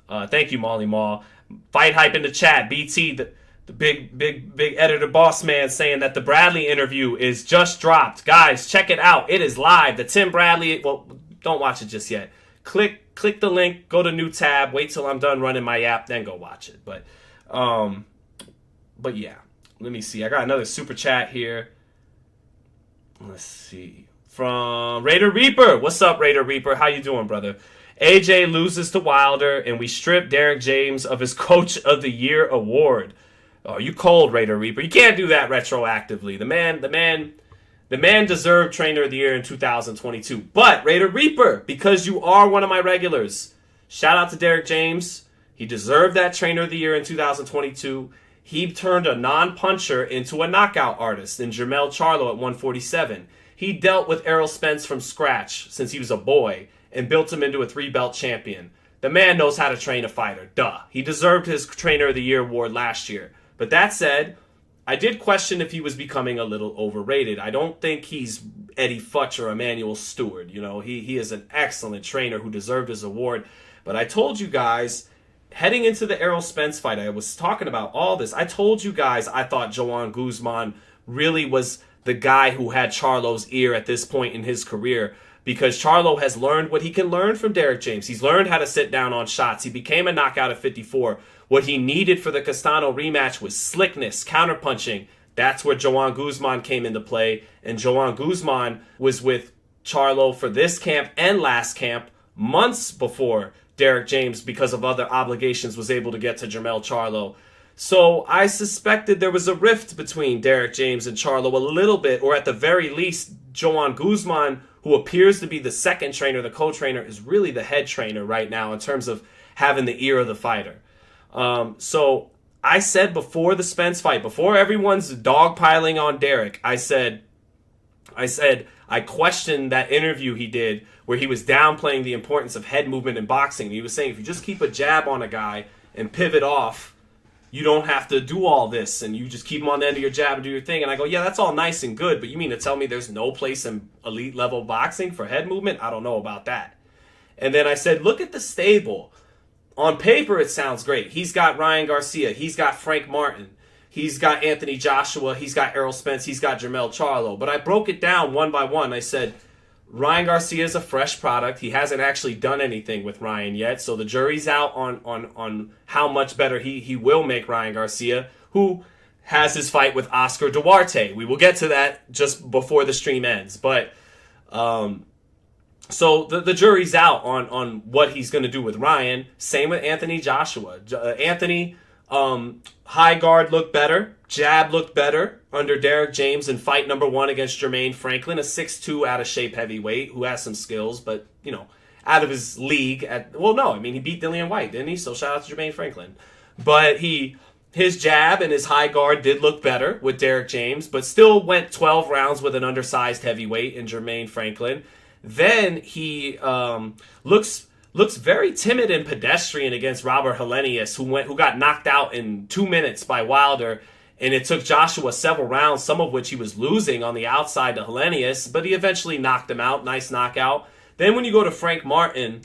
[SPEAKER 1] thank you, Molly Maul. Fight Hype in the chat. BT, the big editor boss man, saying that the Bradley interview is just dropped. Guys, check it out. It is live. The Tim Bradley, well, don't watch it just yet. Click the link, go to new tab, wait till I'm done running my app, then go watch it. But yeah, let me see. I got another super chat here. Let's see. From Raider Reaper. What's up, Raider Reaper? How you doing, brother? AJ loses to Wilder, and we strip Derek James of his Coach of the Year award. Oh, you cold, Raider Reaper. You can't do that retroactively. The man deserved Trainer of the Year in 2022. But, Raider Reaper, because you are one of my regulars, shout out to Derek James. He deserved that Trainer of the Year in 2022. He turned a non-puncher into a knockout artist in Jermell Charlo at 147. He dealt with Errol Spence from scratch since he was a boy and built him into a 3-belt champion. The man knows how to train a fighter. Duh. He deserved his Trainer of the Year award last year. But that said, I did question if he was becoming a little overrated. I don't think he's Eddie Futch or Emmanuel Stewart. You know, he is an excellent trainer who deserved his award. But I told you guys, heading into the Errol Spence fight, I was talking about all this. I told you guys I thought Joan Guzman really was the guy who had Charlo's ear at this point in his career, because Charlo has learned what he can learn from Derek James. He's learned how to sit down on shots. He became a knockout at 54. What he needed for the Castano rematch was slickness, counterpunching. That's where Joan Guzman came into play. And Joan Guzman was with Charlo for this camp and last camp months before Derek James, because of other obligations, was able to get to Jermell Charlo. So I suspected there was a rift between Derek James and Charlo a little bit, or at the very least, Joan Guzman, who appears to be the second trainer, the co-trainer, is really the head trainer right now in terms of having the ear of the fighter. So I said before the Spence fight, before everyone's dogpiling on Derek, I said I questioned that interview he did where he was downplaying the importance of head movement in boxing. He was saying if you just keep a jab on a guy and pivot off, you don't have to do all this, and you just keep him on the end of your jab and do your thing. And I go, yeah, that's all nice and good, but you mean to tell me there's no place in elite level boxing for head movement? I don't know about that. And then I said, look at the stable. On paper, it sounds great. He's got Ryan Garcia. He's got Frank Martin. He's got Anthony Joshua. He's got Errol Spence. He's got Jermell Charlo. But I broke it down one by one. I said, Ryan Garcia is a fresh product. He hasn't actually done anything with Ryan yet. So the jury's out on how much better he will make Ryan Garcia, who has his fight with Oscar Duarte. We will get to that just before the stream ends. But so the jury's out on what he's going to do with Ryan. Same with Anthony Joshua. Anthony, high guard looked better. Jab looked better under Derek James in fight number 1 against Jermaine Franklin, a 6'2" out-of-shape heavyweight who has some skills, but, you know, out of his league. He beat Dillian White, didn't he? So shout out to Jermaine Franklin. But his jab and his high guard did look better with Derek James, but still went 12 rounds with an undersized heavyweight in Jermaine Franklin. Then he looks very timid and pedestrian against Robert Helenius, who got knocked out in 2 minutes by Wilder, and it took Joshua several rounds, some of which he was losing on the outside to Helenius, but he eventually knocked him out. Nice knockout. Then when you go to Frank Martin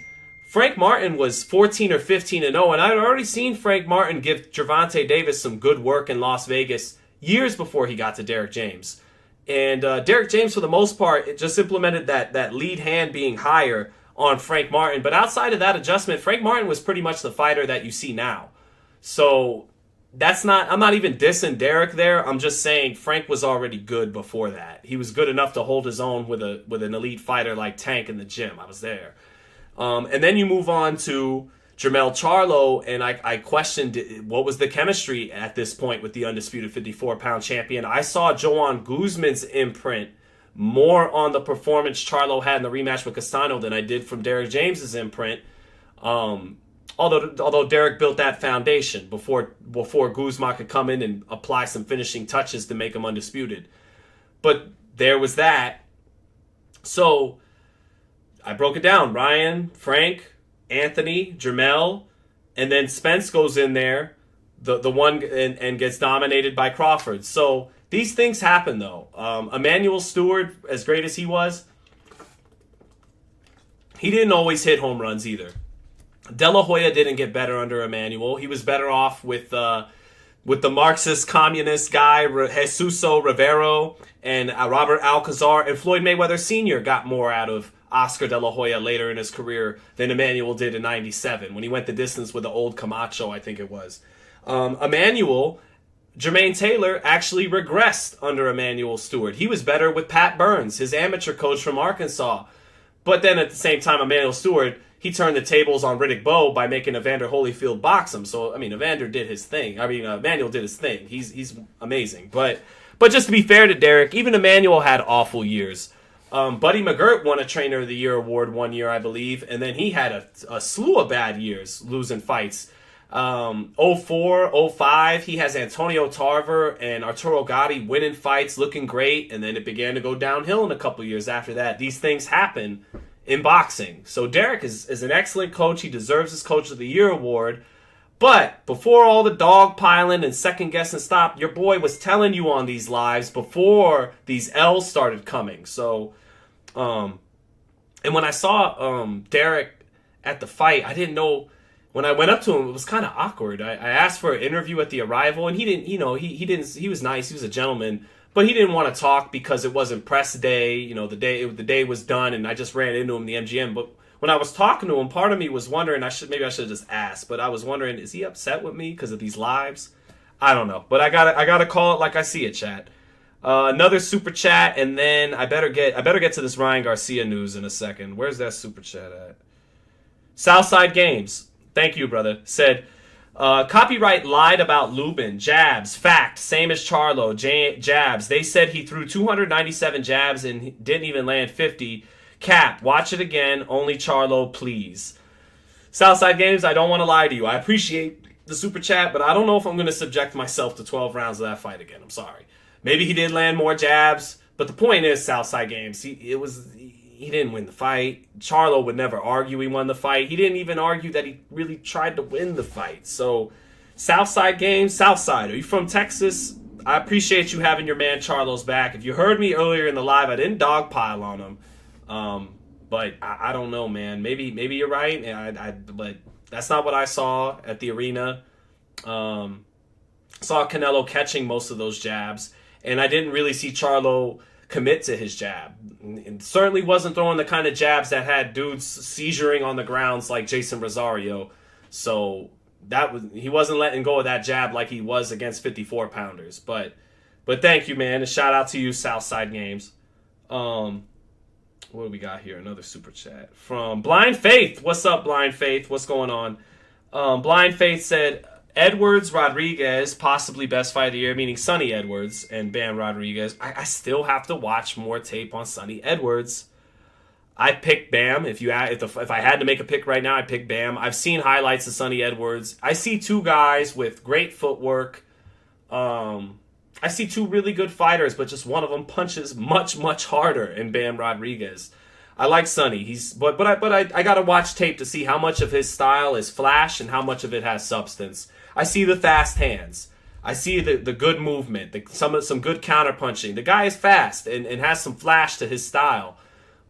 [SPEAKER 1] was 14 or 15-0, and I'd already seen Frank Martin give Gervonta Davis some good work in Las Vegas years before he got to Derek James. And Derek James, for the most part, it just implemented that lead hand being higher on Frank Martin. But outside of that adjustment, Frank Martin was pretty much the fighter that you see now. So I'm not even dissing Derek there. I'm just saying Frank was already good before that. He was good enough to hold his own with an elite fighter like Tank in the gym. I was there. And then you move on to Jermell Charlo, and I questioned what was the chemistry at this point with the undisputed 54-pound champion. I saw Joan Guzman's imprint more on the performance Charlo had in the rematch with Castano than I did from Derek James's imprint. Although Derek built that foundation before Guzman could come in and apply some finishing touches to make him undisputed. But there was that. So I broke it down. Ryan, Frank, Anthony, Jermell, and then Spence goes in there, the one and gets dominated by Crawford. So these things happen though. Emmanuel Stewart, as great as he was, he didn't always hit home runs either. De La Hoya didn't get better under Emmanuel. He was better off with the Marxist communist guy, Jesuso Rivero, and Robert Alcazar, and Floyd Mayweather Sr. got more out of Oscar De La Hoya later in his career than Emmanuel did in '97 when he went the distance with the old Camacho, I think it was. Emmanuel, Jermaine Taylor actually regressed under Emmanuel Stewart. He was better with Pat Burns, his amateur coach from Arkansas. But then at the same time, Emmanuel Stewart, he turned the tables on Riddick Bowe by making Evander Holyfield box him. So, I mean, Emmanuel did his thing. Emmanuel did his thing. He's amazing. But just to be fair to Derek, even Emmanuel had awful years. Buddy McGirt won a Trainer of the Year award one year, I believe, and then he had a slew of bad years losing fights. 04, 05, he has Antonio Tarver and Arturo Gatti winning fights, looking great, and then it began to go downhill in a couple years after that. These things happen in boxing. So Derek is an excellent coach. He deserves his Coach of the Year award. But before all the dog piling and second guessing stopped, your boy was telling you on these lives before these L's started coming. So, and when I saw Derek at the fight, I didn't know. When I went up to him, it was kind of awkward. I asked for an interview at the arrival, and he didn't. He was nice. He was a gentleman. But he didn't want to talk because it wasn't press day. The day was done, and I just ran into him in the MGM. But when I was talking to him, part of me was wondering, maybe I should have just asked. But I was wondering, is he upset with me because of these lives? I don't know. But I gotta call it like I see it, chat. Another super chat, and then I better get to this Ryan Garcia news in a second. Where's that super chat at? Southside Games. Thank you, brother. Said. Copyright lied about Lubin. Jabs. Fact. Same as Charlo. Jabs. They said he threw 297 jabs and didn't even land 50. Cap. Watch it again. Only Charlo, please. Southside Games, I don't want to lie to you. I appreciate the super chat, but I don't know if I'm going to subject myself to 12 rounds of that fight again. I'm sorry. Maybe he did land more jabs, but the point is, Southside Games, he didn't win the fight. Charlo would never argue he won the fight. He didn't even argue that he really tried to win the fight. So, Southside Games, Southside, are you from Texas? I appreciate you having your man Charlo's back. If you heard me earlier in the live, I didn't dogpile on him. But I don't know, man. Maybe you're right. But that's not what I saw at the arena. Saw Canelo catching most of those jabs, and I didn't really see Charlo commit to his jab. And certainly wasn't throwing the kind of jabs that had dudes seizuring on the grounds like Jason Rosario. So he wasn't letting go of that jab like he was against 54-pounders. But thank you, man. And shout out to you, Southside Games. What do we got here? Another super chat from Blind Faith. What's up, Blind Faith? What's going on? Blind Faith said, Edwards Rodriguez, possibly best fight of the year, meaning Sonny Edwards and Bam Rodriguez. I still have to watch more tape on Sonny Edwards. I picked Bam. If I had to make a pick right now, I'd pick Bam. I've seen highlights of Sonny Edwards. I see two guys with great footwork. I see two really good fighters, but just one of them punches much, much harder in Bam Rodriguez. I like Sonny. But I gotta watch tape to see how much of his style is flash and how much of it has substance. I see the fast hands. I see the good movement, some good counter punching. The guy is fast and has some flash to his style.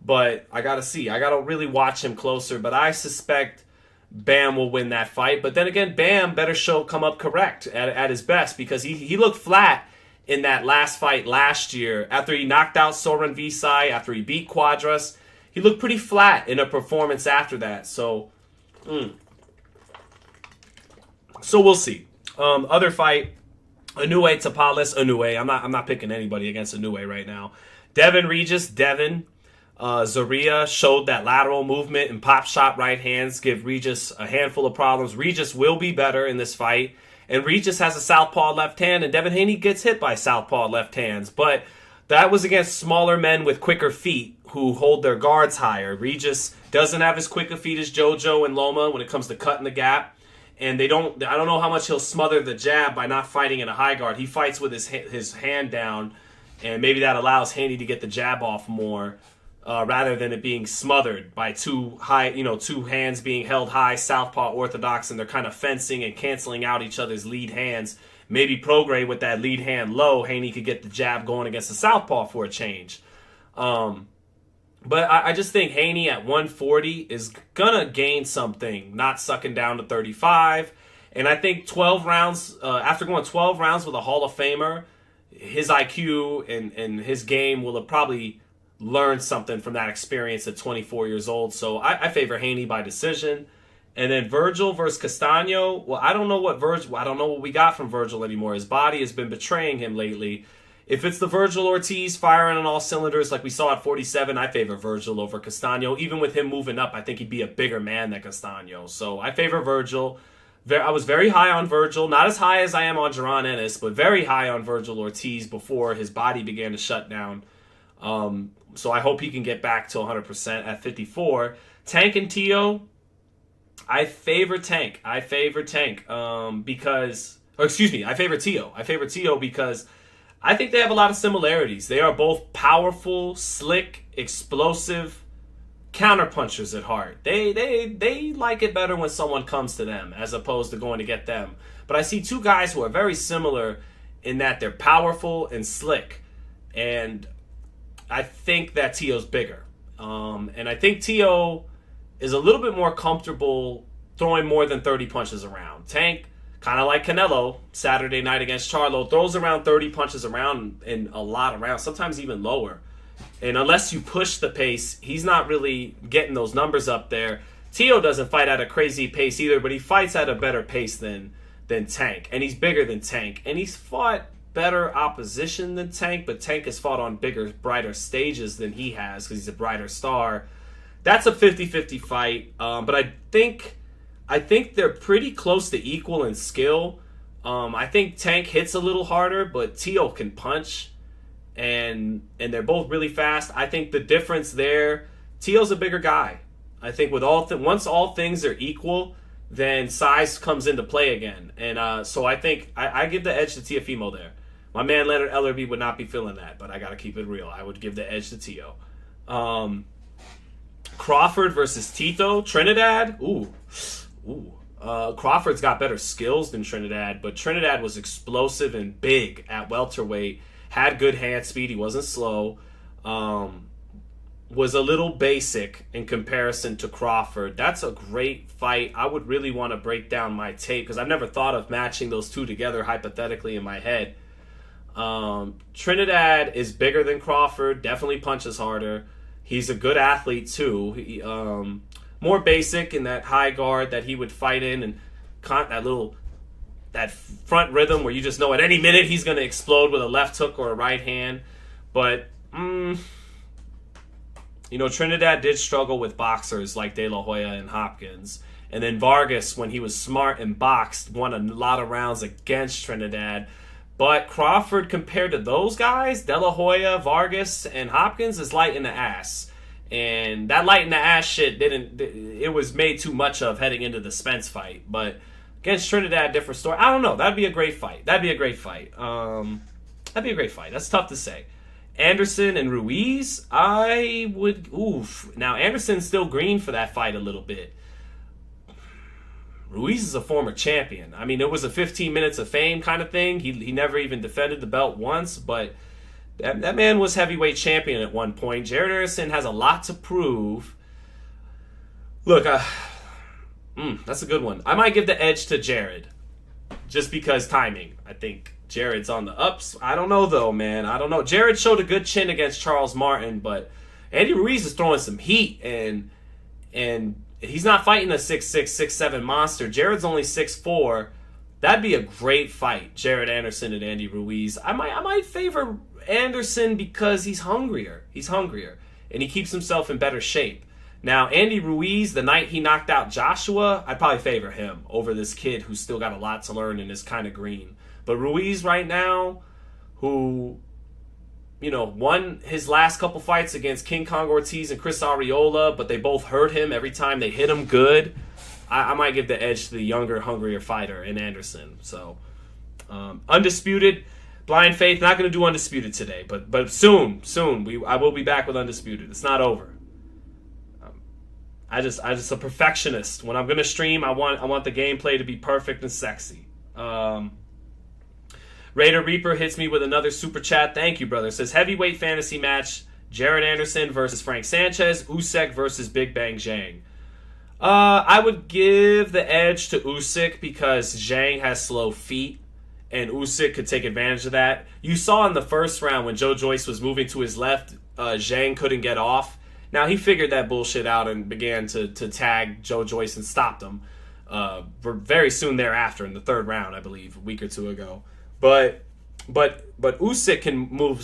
[SPEAKER 1] But I gotta really watch him closer. But I suspect Bam will win that fight. But then again, Bam better come up correct at his best, because he looked flat in that last fight last year. After he knocked out Soren Visai, after he beat Quadras, he looked pretty flat in a performance after that. So we'll see. Other fight, Inoue Tapalis Inoue. I'm not picking anybody against Inoue right now. Devin Regis, Zaria showed that lateral movement and pop shot right hands give Regis a handful of problems. Regis will be better in this fight. And Regis has a southpaw left hand, and Devin Haney gets hit by southpaw left hands. But that was against smaller men with quicker feet who hold their guards higher. Regis doesn't have as quick a feet as JoJo and Loma when it comes to cutting the gap. And I don't know how much he'll smother the jab by not fighting in a high guard. He fights with his hand down, and maybe that allows Haney to get the jab off more. Rather than it being smothered by two hands being held high, southpaw orthodox, and they're kind of fencing and canceling out each other's lead hands. Maybe Prograis with that lead hand low, Haney could get the jab going against the southpaw for a change. But I just think Haney at 140 is going to gain something, not sucking down to 35. And I think 12 rounds, after going 12 rounds with a Hall of Famer, his IQ and his game will have probably learned something from that experience at 24 years old. So I favor Haney by decision. And then Virgil versus Castano. Well, I don't know what we got from Virgil anymore. His body has been betraying him lately. If it's the Virgil Ortiz firing on all cylinders like we saw at 47, I favor Virgil over Castano. Even with him moving up, I think he'd be a bigger man than Castano. So I favor Virgil. I was very high on Virgil. Not as high as I am on Jaron Ennis, but very high on Virgil Ortiz before his body began to shut down. So I hope he can get back to 100% at 54. Tank and Tio, I favor Tank. I favor Tio. I favor Tio because I think they have a lot of similarities. They are both powerful, slick, explosive counterpunchers at heart. They like it better when someone comes to them as opposed to going to get them. But I see two guys who are very similar in that they're powerful and slick. And I think that Tio's bigger. And I think Tio is a little bit more comfortable throwing more than 30 punches around. Tank, kind of like Canelo, Saturday night against Charlo, throws around 30 punches around and a lot around, sometimes even lower. And unless you push the pace, he's not really getting those numbers up there. Tio doesn't fight at a crazy pace either, but he fights at a better pace than Tank. And he's bigger than Tank. And he's fought better opposition than Tank, but Tank has fought on bigger, brighter stages than he has because he's a brighter star. That's a 50-50 fight, but I think they're pretty close to equal in skill. I think Tank hits a little harder, but Tio can punch, and they're both really fast. I think the difference there, Tio's a bigger guy. I think with once all things are equal, then size comes into play again, and so I think I give the edge to Teofimo there. My man Leonard Ellerby would not be feeling that, but I got to keep it real. I would give the edge to Tio. Crawford versus Tito. Trinidad. Crawford's got better skills than Trinidad, but Trinidad was explosive and big at welterweight. Had good hand speed. He wasn't slow. Was a little basic in comparison to Crawford. That's a great fight. I would really want to break down my tape because I've never thought of matching those two together hypothetically in my head. Trinidad is bigger than Crawford, definitely punches harder. He's a good athlete too. He, more basic in that high guard that he would fight in, and that front rhythm where you just know at any minute he's going to explode with a left hook or a right hand. But Trinidad did struggle with boxers like De La Hoya and Hopkins. And then Vargas, when he was smart and boxed, won a lot of rounds against Trinidad. But Crawford, compared to those guys, De La Hoya, Vargas, and Hopkins, is light in the ass. And that light in the ass shit it was made too much of heading into the Spence fight. But against Trinidad, different story. I don't know. That'd be a great fight. That'd be a great fight. That's tough to say. Anderson and Ruiz, I would... Now, Anderson's still green for that fight a little bit. Ruiz is a former champion. I mean, it was a 15 minutes of fame kind of thing. He never even defended the belt once, but that man was heavyweight champion at one point. Jared Anderson has a lot to prove. Look, that's a good one. I might give the edge to Jared just because timing. I think Jared's on the ups. I don't know, though, man. I don't know. Jared showed a good chin against Charles Martin, but Andy Ruiz is throwing some heat, and he's not fighting a 6'6", 6'7" monster. Jared's only 6'4", That'd be a great fight, Jared Anderson and Andy Ruiz. I might favor Anderson because he's hungrier. And he keeps himself in better shape. Now, Andy Ruiz, the night he knocked out Joshua, I'd probably favor him over this kid who's still got a lot to learn and is kind of green. But Ruiz right now, who, won his last couple fights against King Kong Ortiz and Chris Arreola, but they both hurt him every time they hit him good. I might give the edge to the younger, hungrier fighter in Anderson. So, Undisputed, Blind Faith, not going to do Undisputed today, but soon, I will be back with Undisputed. It's not over. I just a perfectionist. When I'm gonna stream, I want the gameplay to be perfect and sexy. Raider Reaper hits me with another super chat. Thank you, brother. Says heavyweight fantasy match: Jared Anderson versus Frank Sanchez, Usyk versus Big Bang Zhang. I would give the edge to Usyk because Zhang has slow feet, and Usyk could take advantage of that. You saw in the first round when Joe Joyce was moving to his left, Zhang couldn't get off. Now, he figured that bullshit out and began to tag Joe Joyce and stopped him very soon thereafter in the third round, I believe, a week or two ago. But Usyk can move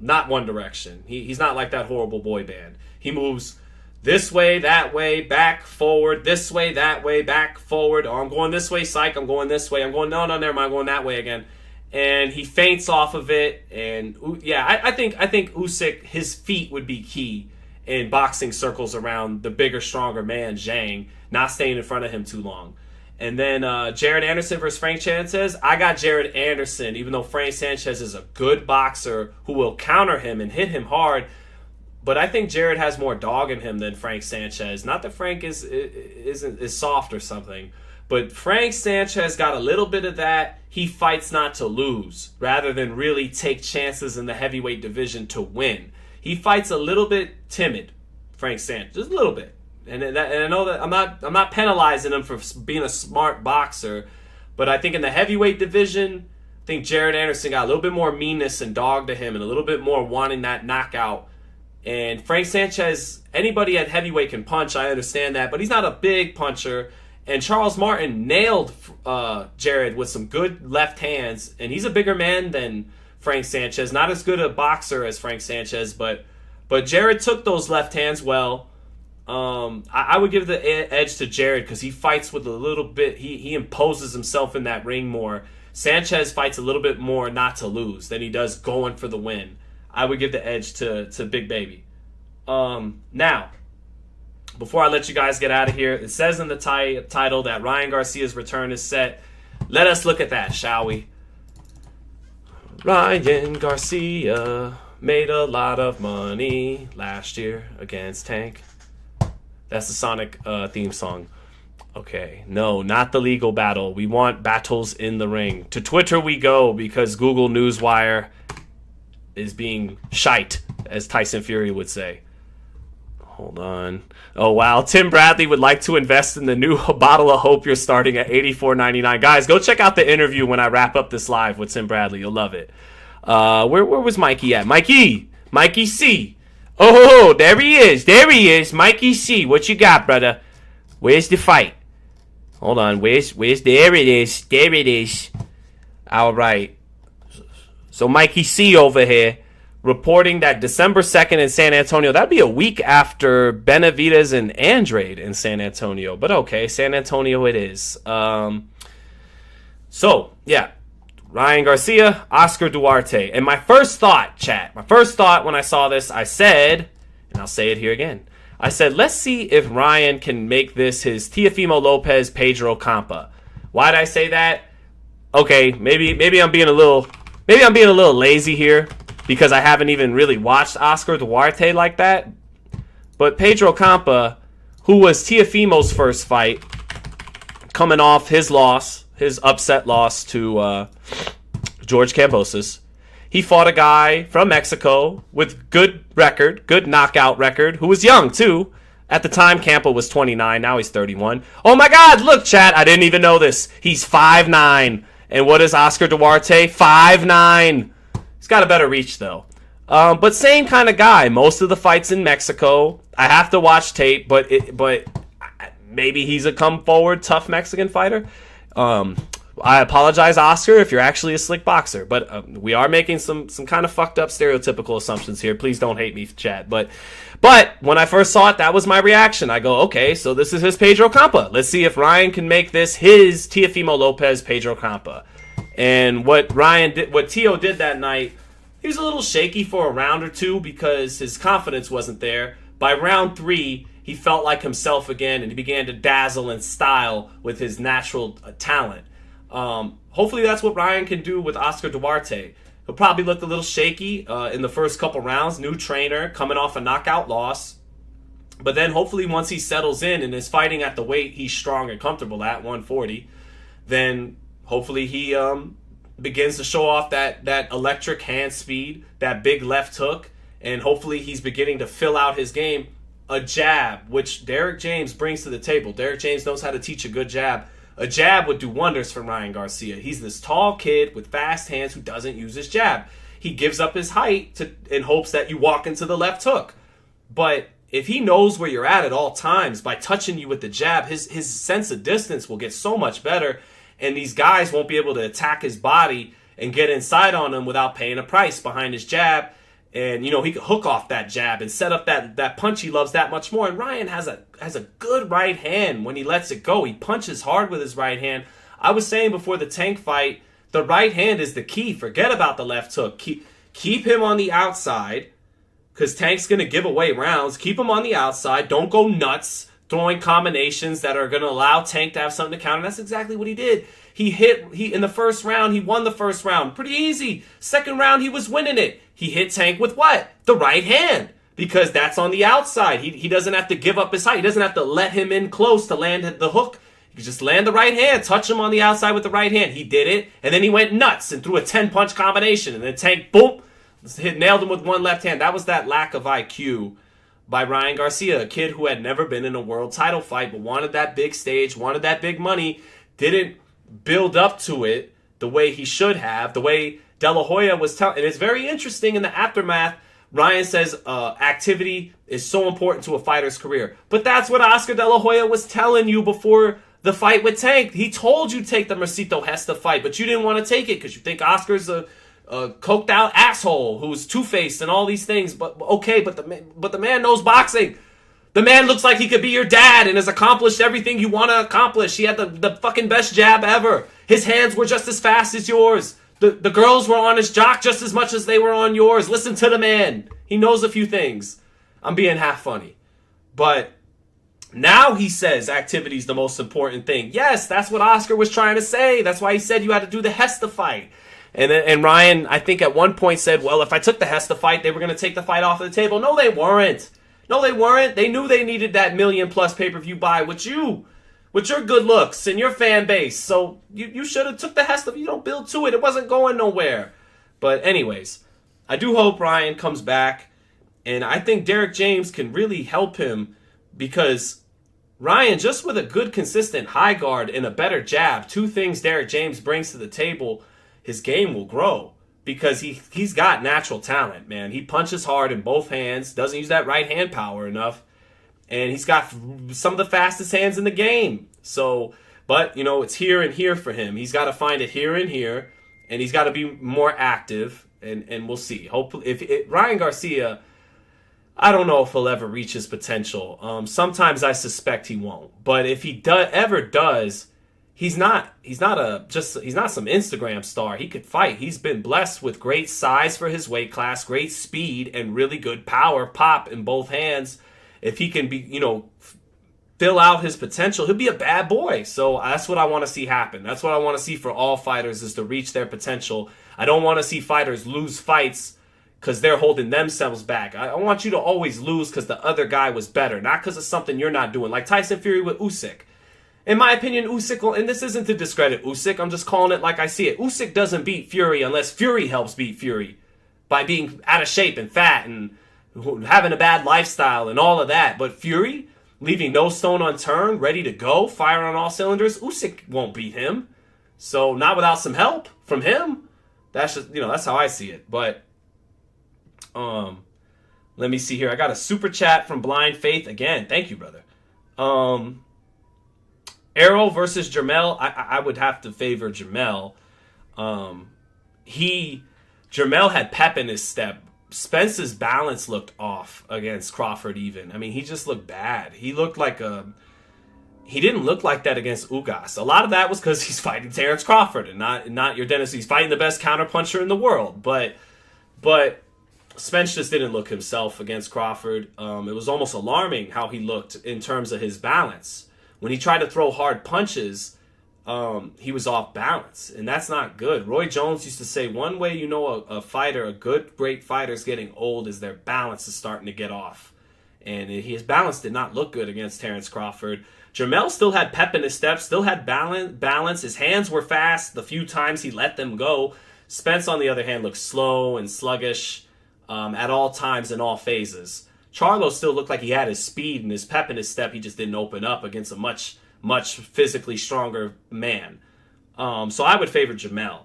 [SPEAKER 1] not one direction. He's not like that horrible boy band. He moves this way, that way, back, forward, this way, that way, back, forward. Oh, I'm going this way, psych. I'm going this way. I'm going, no, never mind. I'm going that way again. And he feints off of it. And, yeah, I think Usyk, his feet would be key in boxing circles around the bigger, stronger man, Zhang, not staying in front of him too long. And then Jared Anderson versus Frank Sanchez. I got Jared Anderson, even though Frank Sanchez is a good boxer who will counter him and hit him hard. But I think Jared has more dog in him than Frank Sanchez. Not that Frank is soft or something, but Frank Sanchez got a little bit of that. He fights not to lose, rather than really take chances in the heavyweight division to win. He fights a little bit timid, Frank Sanchez, just a little bit. And I know that I'm not penalizing him for being a smart boxer, but I think in the heavyweight division, I think Jared Anderson got a little bit more meanness and dog to him, and a little bit more wanting that knockout. And Frank Sanchez, anybody at heavyweight can punch, I understand that, but he's not a big puncher. And Charles Martin nailed Jared with some good left hands, and he's a bigger man than Frank Sanchez, not as good a boxer as Frank Sanchez, but Jared took those left hands well. I would give the edge to Jared because he fights with a little bit. He imposes himself in that ring more. Sanchez fights a little bit more not to lose than he does going for the win. I would give the edge to Big Baby. Now, before I let you guys get out of here, it says in the title that Ryan Garcia's return is set. Let us look at that, shall we? Ryan Garcia made a lot of money last year against Tank. That's the Sonic theme song. Okay, no, not the legal battle. We want battles in the ring. To Twitter we go because Google Newswire is being shite, as Tyson Fury would say. Hold on. Oh, wow. Tim Bradley would like to invest in the new bottle of Hope you're starting at $84.99. Guys, go check out the interview when I wrap up this live with Tim Bradley. You'll love it. Where was Mikey at? Mikey C. Oh, there he is. Mikey C. What you got, brother? Where's the fight? Hold on. Where's there it is. All right. So Mikey C over here reporting that December 2nd in San Antonio. That'd be a week after Benavidez and Andrade in San Antonio. But okay, San Antonio it is. So, yeah. Ryan Garcia, Oscar Duarte. And my first thought when I saw this, I said, and I'll say it here again, I said, let's see if Ryan can make this his Teofimo Lopez, Pedro Campa. Why did I say that? Okay, maybe I'm being a little lazy here because I haven't even really watched Oscar Duarte like that. But Pedro Campa, who was Teofimo's first fight, coming off his upset loss to George Kambosos, he fought a guy from Mexico with good knockout record, who was young too. At the time, Campa was 29. Now he's 31. Oh my God! Look, chat. I didn't even know this. He's 5'9". And what is Oscar Duarte? 5'9". He's got a better reach, though. But same kind of guy. Most of the fights in Mexico. I have to watch tape, but maybe he's a come-forward, tough Mexican fighter. I apologize, Oscar, if you're actually a slick boxer, but we are making some kind of fucked up stereotypical assumptions here. Please don't hate me, chat. But when I first saw it, that was my reaction. I go, okay, so this is his Pedro Campa. Let's see if Ryan can make this his Teofimo Lopez Pedro Campa. And what Tio did that night, he was a little shaky for a round or two because his confidence wasn't there. By round 3, he felt like himself again, and he began to dazzle and style with his natural talent. Hopefully that's what Ryan can do with Oscar Duarte. He'll probably look a little shaky in the first couple rounds. New trainer, coming off a knockout loss. But then hopefully once he settles in and is fighting at the weight he's strong and comfortable at, 140, then hopefully he begins to show off that electric hand speed, that big left hook, and hopefully he's beginning to fill out his game. A jab, which Derek James brings to the table. Derek James knows how to teach a good jab. A jab would do wonders for Ryan Garcia. He's this tall kid with fast hands who doesn't use his jab. He gives up his height in hopes that you walk into the left hook. But if he knows where you're at all times by touching you with the jab, his sense of distance will get so much better, and these guys won't be able to attack his body and get inside on him without paying a price behind his jab. And, he could hook off that jab and set up that punch he loves that much more. And Ryan has a good right hand when he lets it go. He punches hard with his right hand. I was saying before the Tank fight, the right hand is the key. Forget about the left hook. Keep him on the outside, because Tank's going to give away rounds. Keep him on the outside. Don't go nuts throwing combinations that are going to allow Tank to have something to counter. That's exactly what he did. He in the first round, he won the first round. Pretty easy. Second round, he was winning it. He hit Tank with what? The right hand. Because that's on the outside. He doesn't have to give up his height. He doesn't have to let him in close to land the hook. He can just land the right hand, touch him on the outside with the right hand. He did it, and then he went nuts and threw a 10-punch combination. And then Tank, boom, nailed him with one left hand. That was that lack of IQ by Ryan Garcia, a kid who had never been in a world title fight but wanted that big stage, wanted that big money, didn't build up to it the way he should have, the way De La Hoya was telling. And it's very interesting in the aftermath. Ryan says activity is so important to a fighter's career. But that's what Oscar De La Hoya was telling you before the fight with Tank. He told you take the Mercito Hesta fight, but you didn't want to take it because you think Oscar's a coked out asshole who's two-faced and all these things. But okay, but the man knows boxing. The man looks like he could be your dad and has accomplished everything you want to accomplish. He had the fucking best jab ever. His hands were just as fast as yours. The girls were on his jock just as much as they were on yours. Listen to the man. He knows a few things. I'm being half funny. But now he says activity's the most important thing. Yes, that's what Oscar was trying to say. That's why he said you had to do the Hesta fight. And Ryan, I think at one point said, well, if I took the Hesta fight, they were going to take the fight off of the table. No, they weren't. No, they weren't. They knew they needed that million-plus pay-per-view buy with you. With your good looks and your fan base. So you should have took the Hesta. You don't build to it. It wasn't going nowhere. But anyways, I do hope Ryan comes back. And I think Derek James can really help him because Ryan, just with a good, consistent high guard and a better jab, two things Derek James brings to the table, his game will grow. Because he's got natural talent, man. He punches hard in both hands. Doesn't use that right hand power enough. And he's got some of the fastest hands in the game. So, but, it's here and here for him. He's got to find it here and here. And he's got to be more active. And we'll see. Hopefully, Ryan Garcia, I don't know if he'll ever reach his potential. Sometimes I suspect he won't. But if he ever does, he's not some Instagram star. He could fight. He's been blessed with great size for his weight class, great speed, and really good power, pop in both hands. If he can be, fill out his potential, he'll be a bad boy. So that's what I want to see happen. That's what I want to see for all fighters is to reach their potential. I don't want to see fighters lose fights because they're holding themselves back. I want you to always lose because the other guy was better, not because of something you're not doing. Like Tyson Fury with Usyk. In my opinion, Usyk, and this isn't to discredit Usyk, I'm just calling it like I see it. Usyk doesn't beat Fury unless Fury helps beat Fury by being out of shape and fat and having a bad lifestyle and all of that. But Fury, leaving no stone unturned, ready to go, fire on all cylinders, Usyk won't beat him. So not without some help from him. That's just, that's how I see it. But let me see here. I got a super chat from Blind Faith again. Thank you, brother. Errol versus Jermell, I would have to favor Jermell. Jermell had pep in his step. Spence's balance looked off against Crawford even. I mean, he just looked bad. He didn't look like that against Ugas. A lot of that was because he's fighting Terrence Crawford and not your Dennis. He's fighting the best counterpuncher in the world. But Spence just didn't look himself against Crawford. It was almost alarming how he looked in terms of his balance. When he tried to throw hard punches, he was off balance, and that's not good. Roy Jones used to say, one way you know a great fighter is getting old is their balance is starting to get off. And his balance did not look good against Terrence Crawford. Jermell still had pep in his steps, still had balance. His hands were fast the few times he let them go. Spence, on the other hand, looked slow and sluggish at all times in all phases. Charlo still looked like he had his speed and his pep in his step. He just didn't open up against a much physically stronger man. So I would favor Jermell.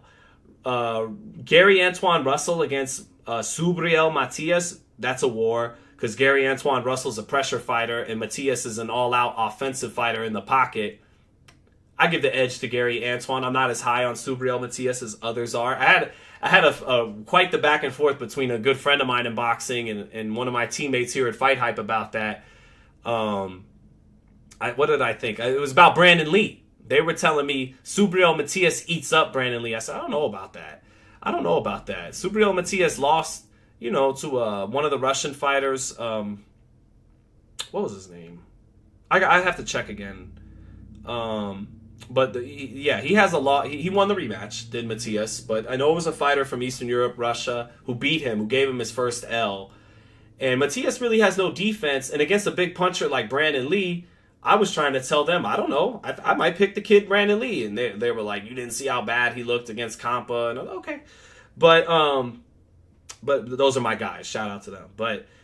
[SPEAKER 1] Gary Antoine Russell against Subriel Matias, that's a war. Because Gary Antoine Russell's a pressure fighter and Matias is an all-out offensive fighter in the pocket. I give the edge to Gary Antoine. I'm not as high on Subriel Matias as others are. I had a quite the back and forth between a good friend of mine in boxing and one of my teammates here at FightHype about that. What did I think? It was about Brandon Lee. They were telling me Subriel Matias eats up Brandon Lee. I said, I don't know about that. Subriel Matias lost, to one of the Russian fighters. What was his name? I have to check again. He has a lot. He won the rematch, did Matias. But I know it was a fighter from Eastern Europe, Russia, who beat him, who gave him his first L. And Matias really has no defense. And against a big puncher like Brandon Lee, I was trying to tell them, I don't know. I might pick the kid Brandon Lee. And they were like, you didn't see how bad he looked against Kampa. And I'm like, okay. But those are my guys. Shout out to them.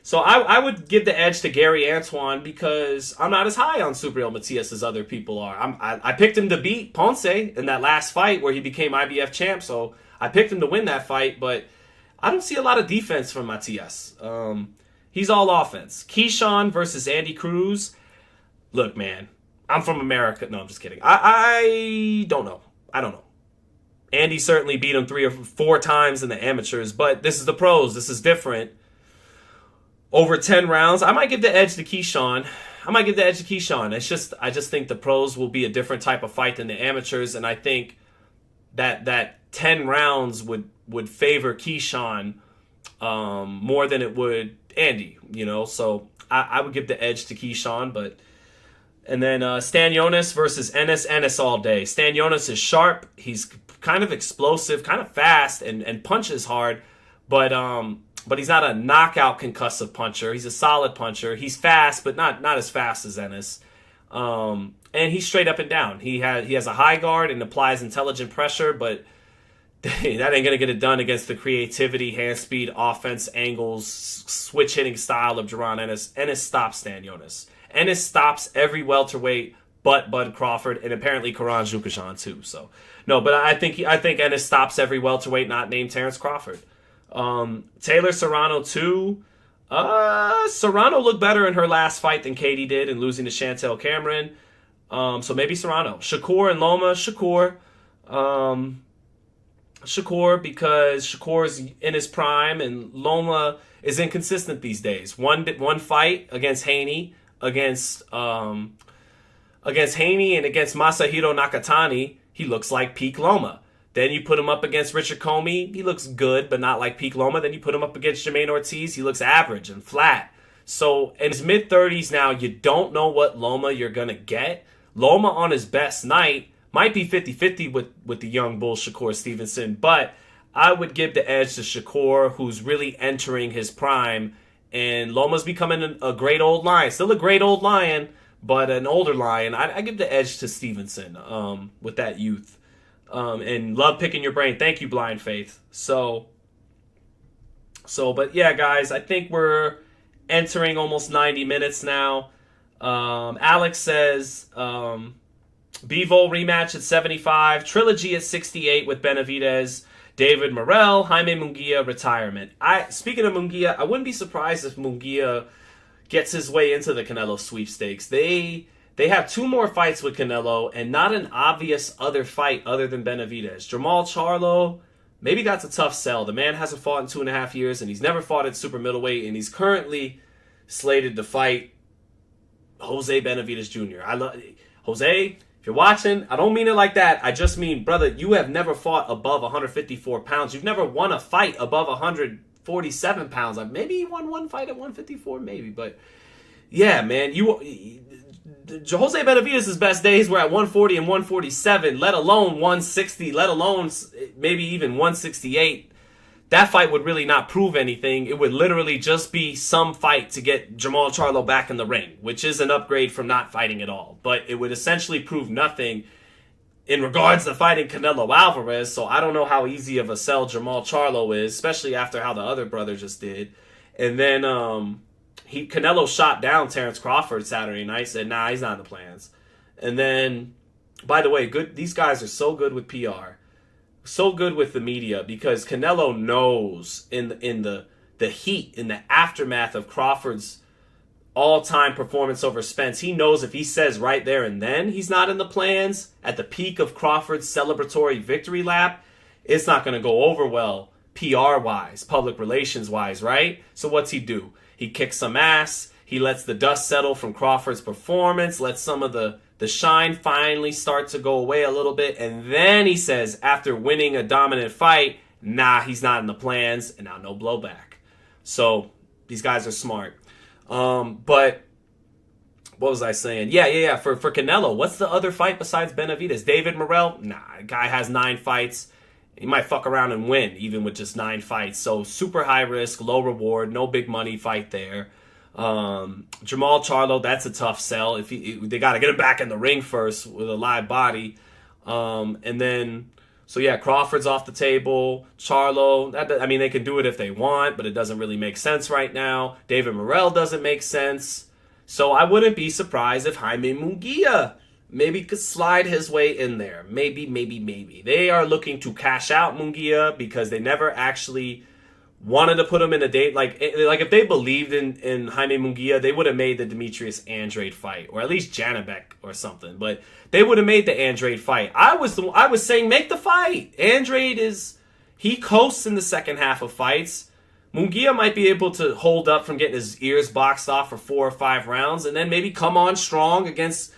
[SPEAKER 1] So I would give the edge to Gary Antoine because I'm not as high on Subriel Matias as other people are. I picked him to beat Ponce in that last fight where he became IBF champ. So I picked him to win that fight. But I don't see a lot of defense from Matias. He's all offense. Keyshawn versus Andy Cruz. Look, man, I'm from America. No, I'm just kidding. I don't know. Andy certainly beat him 3 or 4 times in the amateurs, but this is the pros. This is different. Over 10 rounds, I might give the edge to Keyshawn. I just think the pros will be a different type of fight than the amateurs, and I think that 10 rounds would favor Keyshawn more than it would Andy. So I would give the edge to Keyshawn, And then Stanionis versus Ennis all day. Stanionis is sharp. He's kind of explosive, kind of fast, and punches hard. But he's not a knockout concussive puncher. He's a solid puncher. He's fast, but not as fast as Ennis. And he's straight up and down. He has a high guard and applies intelligent pressure, but that ain't going to get it done against the creativity, hand speed, offense, angles, switch hitting style of Jaron Ennis. Ennis stops Stanionis. Ennis stops every welterweight but Bud Crawford and apparently Karan Jukashan too. So no, but I think Ennis stops every welterweight not named Terrence Crawford. Taylor Serrano too. Serrano looked better in her last fight than Katie did in losing to Chantel Cameron. So maybe Serrano. Shakur and Loma. Shakur because Shakur's in his prime and Loma is inconsistent these days. One fight against Haney. Against Haney and against Masahiro Nakatani, he looks like peak Loma. Then you put him up against Richard Comey, he looks good, but not like peak Loma. Then you put him up against Jermaine Ortiz, he looks average and flat. So in his mid-30s now, you don't know what Loma you're going to get. Loma on his best night might be 50-50 with the young bull Shakur Stevenson, but I would give the edge to Shakur, who's really entering his prime. And Loma's becoming a great old lion. Still a great old lion, but an older lion. I give the edge to Stevenson with that youth. And love picking your brain. Thank you, Blind Faith. But yeah, guys, I think we're entering almost 90 minutes now. Alex says, Bivol rematch at 75. Trilogy at 68 with Benavidez. David Morrell, Jaime Munguia, retirement. Speaking of Munguia, I wouldn't be surprised if Munguia gets his way into the Canelo sweepstakes. They they have 2 more fights with Canelo and not an obvious other fight other than Benavidez. Jermell Charlo, maybe that's a tough sell. The man hasn't fought in 2.5 years, and he's never fought at super middleweight, and he's currently slated to fight Jose Benavidez Jr. I love Jose. If you're watching, I don't mean it like that. I just mean, brother, you have never fought above 154 pounds. You've never won a fight above 147 pounds. Like, maybe he won one fight at 154, maybe. But, yeah, man, Jose Benavidez' best days were at 140 and 147, let alone 160, let alone maybe even 168. That fight would really not prove anything. It would literally just be some fight to get Jermell Charlo back in the ring, which is an upgrade from not fighting at all. But it would essentially prove nothing in regards to fighting Canelo Alvarez. So I don't know how easy of a sell Jermell Charlo is, especially after how the other brother just did. And then Canelo shot down Terrence Crawford Saturday night, said, nah, he's not in the plans. And then, by the way, these guys are so good with PR. So good with the media, because Canelo knows in the heat, in the aftermath of Crawford's all-time performance over Spence, he knows if he says right there and then he's not in the plans at the peak of Crawford's celebratory victory lap, it's not going to go over well PR-wise, public relations-wise, right? So what's he do? He kicks some ass. He lets the dust settle from Crawford's performance, lets some of the shine finally start to go away a little bit, and then he says, after winning a dominant fight, nah, he's not in the plans, and now no blowback. So these guys are smart. But what was I saying? Yeah. For Canelo, what's the other fight besides Benavidez? David Morrell? Nah, the guy has 9 fights. He might fuck around and win, even with just 9 fights. So super high risk, low reward, no big money fight there. Jermell Charlo, that's a tough sell. They got to get him back in the ring first with a live body. And then, so yeah, Crawford's off the table. Charlo, they can do it if they want, but it doesn't really make sense right now. David Morrell doesn't make sense. So I wouldn't be surprised if Jaime Munguia maybe could slide his way in there. Maybe. They are looking to cash out Munguia because they never actually wanted to put him in a date. Like if they believed in Jaime Munguia, they would have made the Demetrius Andrade fight, or at least Janabek or something. But they would have made the Andrade fight. I was saying make the fight. Andrade he coasts in the second half of fights. Munguia might be able to hold up from getting his ears boxed off for 4 or 5 rounds, and then maybe come on strong against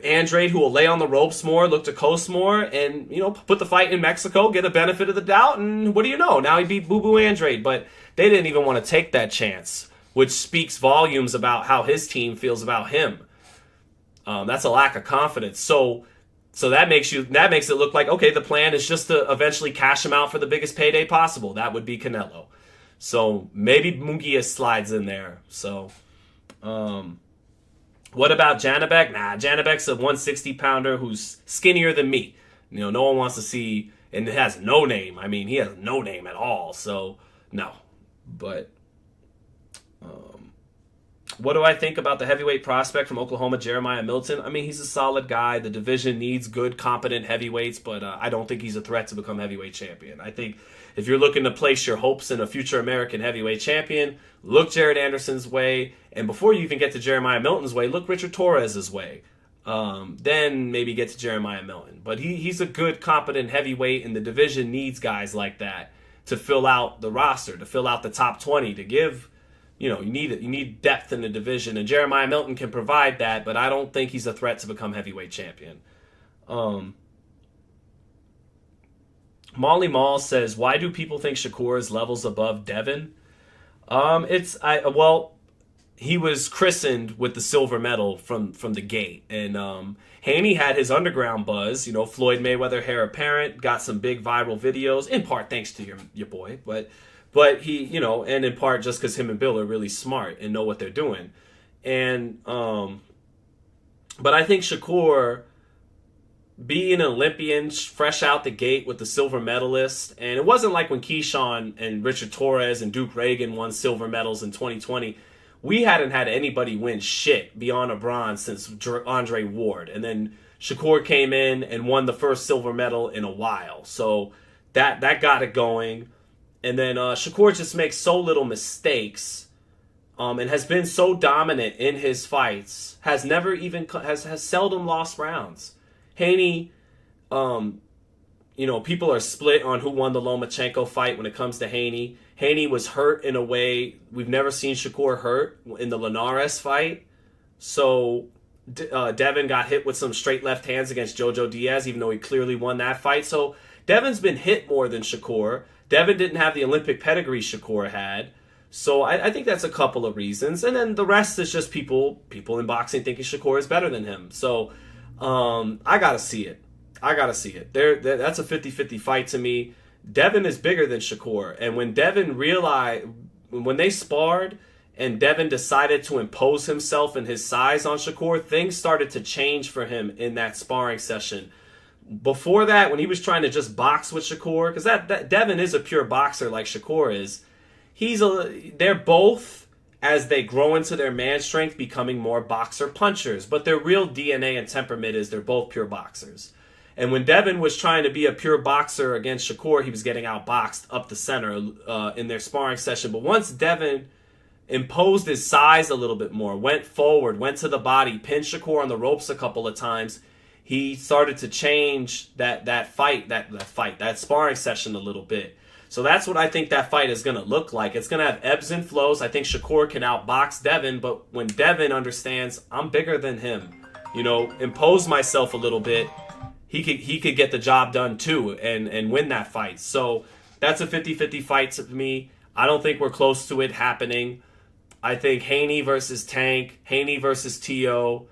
[SPEAKER 1] Andrade, who will lay on the ropes more, look to coast more, and put the fight in Mexico, get a benefit of the doubt, and what do you know? Now he beat Boo Boo Andrade, but they didn't even want to take that chance, which speaks volumes about how his team feels about him. That's a lack of confidence. So that makes it look like, okay, the plan is just to eventually cash him out for the biggest payday possible. That would be Canelo. So maybe Munguia slides in there. So, what about Janabek? Nah, Janabek's a 160-pounder who's skinnier than me. No one wants to see, and it has no name. He has no name at all. So, no. But, what do I think about the heavyweight prospect from Oklahoma, Jeremiah Milton? He's a solid guy. The division needs good, competent heavyweights, but I don't think he's a threat to become heavyweight champion. I think if you're looking to place your hopes in a future American heavyweight champion, look Jared Anderson's way. And before you even get to Jeremiah Milton's way, look Richard Torres's way. Then maybe get to Jeremiah Milton. But he's a good, competent heavyweight, and the division needs guys like that to fill out the roster, to fill out the top 20, to give, you need depth in the division. And Jeremiah Milton can provide that, but I don't think he's a threat to become heavyweight champion. Molly Mall says, why do people think Shakur is levels above Devin? He was christened with the silver medal from the gate, and Haney had his underground buzz. Floyd Mayweather heir apparent, got some big viral videos, in part thanks to your boy, but he, and in part just because him and Bill are really smart and know what they're doing, and but I think Shakur, being an Olympian, fresh out the gate with the silver medalist, and it wasn't like when Keyshawn and Richard Torres and Duke Reagan won silver medals in 2020. We hadn't had anybody win shit beyond a bronze since Andre Ward. And then Shakur came in and won the first silver medal in a while. So that got it going. And then Shakur just makes so little mistakes and has been so dominant in his fights, has never even has seldom lost rounds. Haney, people are split on who won the Lomachenko fight when it comes to Haney. Haney was hurt in a way we've never seen Shakur hurt in the Linares fight. So Devin got hit with some straight left hands against Jojo Diaz, even though he clearly won that fight. So Devin's been hit more than Shakur. Devin didn't have the Olympic pedigree Shakur had. So I think that's a couple of reasons. And then the rest is just people in boxing thinking Shakur is better than him. So I got to see it. That's a 50-50 fight to me. Devin is bigger than Shakur. And when when they sparred and Devin decided to impose himself and his size on Shakur, things started to change for him in that sparring session. Before that, when he was trying to just box with Shakur, because that Devin is a pure boxer like Shakur is, they're both, as they grow into their man strength, becoming more boxer punchers. But their real DNA and temperament is they're both pure boxers. And when Devin was trying to be a pure boxer against Shakur, he was getting outboxed up the center in their sparring session. But once Devin imposed his size a little bit more, went forward, went to the body, pinned Shakur on the ropes a couple of times, he started to change that sparring session a little bit. So that's what I think that fight is going to look like. It's going to have ebbs and flows. I think Shakur can outbox Devin, but when Devin understands I'm bigger than him, impose myself a little bit, he could get the job done too and win that fight. So that's a 50-50 fight to me. I don't think we're close to it happening. I think Haney versus Tank, Haney versus Tio,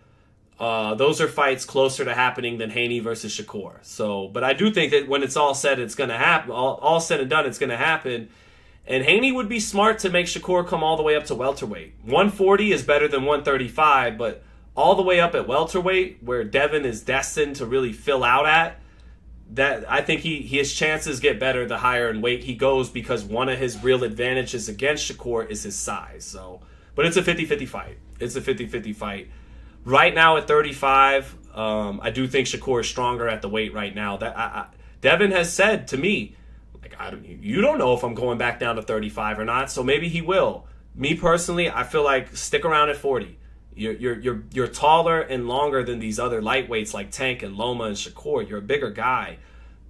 [SPEAKER 1] those are fights closer to happening than Haney versus Shakur. So, but I do think that when it's all said, it's going to happen. All said and done, it's going to happen. And Haney would be smart to make Shakur come all the way up to welterweight. 140 is better than 135, but all the way up at welterweight, where Devin is destined to really fill out at, that I think his chances get better the higher in weight he goes, because one of his real advantages against Shakur is his size. So, but it's a 50-50 fight. It's a 50-50 fight. Right now at 35, I do think Shakur is stronger at the weight right now. Devin has said to me, you don't know if I'm going back down to 35 or not, so maybe he will. Me personally, I feel like stick around at 40. You're taller and longer than these other lightweights like Tank and Loma and Shakur. You're a bigger guy.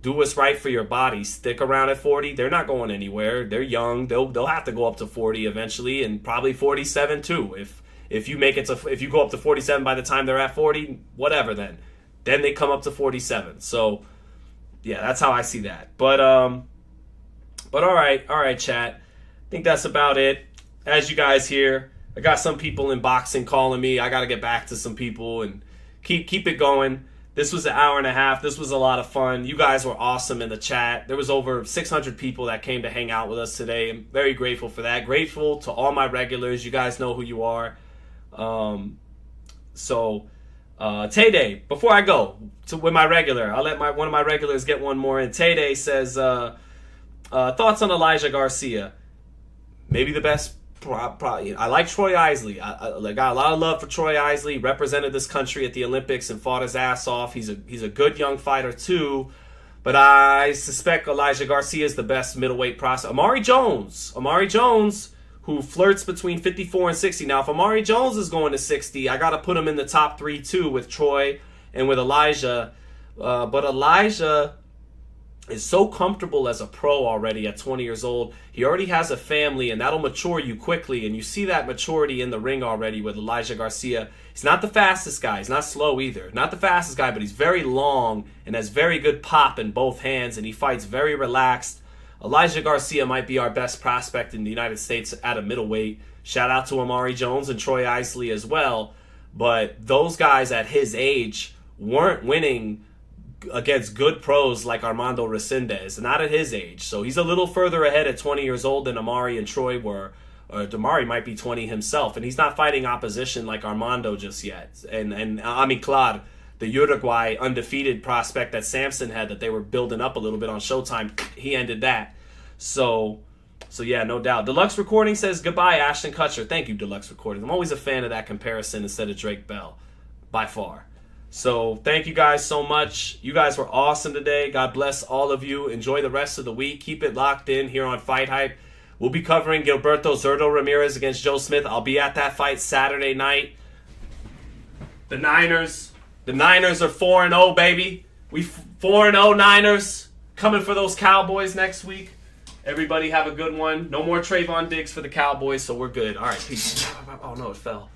[SPEAKER 1] Do what's right for your body. Stick around at 40. They're not going anywhere. They're young. They'll have to go up to 40 eventually, and probably 47 too. If you go up to 47 by the time they're at 40, whatever then they come up to 47. So yeah, that's how I see that. But all right, chat. I think that's about it. As you guys hear, I got some people in boxing calling me. I got to get back to some people and keep it going. This was an hour and a half. This was a lot of fun. You guys were awesome in the chat. There was over 600 people that came to hang out with us today. I'm very grateful for that. Grateful to all my regulars. You guys know who you are. Tay-Day, before I go with my regular, I'll let one of my regulars get one more in. Tay-Day says, thoughts on Elijah Garcia? Maybe the best. I like Troy Isley. I got a lot of love for Troy Isley. Represented this country at the Olympics and fought his ass off. He's a good young fighter too. But I suspect Elijah Garcia is the best middleweight prospect. Amari Jones, who flirts between 54 and 60. Now, if Amari Jones is going to 60, I got to put him in the top 3 too, with Troy and with Elijah. But Elijah is so comfortable as a pro already at 20 years old. He already has a family, and that'll mature you quickly. And you see that maturity in the ring already with Elijah Garcia. He's not the fastest guy. He's not slow either. Not the fastest guy, but he's very long and has very good pop in both hands, and he fights very relaxed. Elijah Garcia might be our best prospect in the United States at a middleweight. Shout out to Amari Jones and Troy Isley as well. But those guys at his age weren't winning against good pros like Armando Resendez, not at his age. So he's a little further ahead at 20 years old than Amari and Troy were. Damari might be 20 himself, and he's not fighting opposition like Armando just yet. And Ami Clar, the Uruguay undefeated prospect that Samson had that they were building up a little bit on Showtime, he ended that. So yeah, no doubt. Deluxe Recording says, goodbye, Ashton Kutcher. Thank you, Deluxe Recording. I'm always a fan of that comparison instead of Drake Bell, by far. So thank you guys so much. You guys were awesome today. God bless all of you. Enjoy the rest of the week. Keep it locked in here on Fight Hype. We'll be covering Gilberto Zurdo Ramirez against Joe Smith. I'll be at that fight Saturday night. The Niners are 4-0, baby. We 4-0 Niners. Coming for those Cowboys next week. Everybody have a good one. No more Trayvon Diggs for the Cowboys, so we're good. All right, peace. Oh, no, it fell.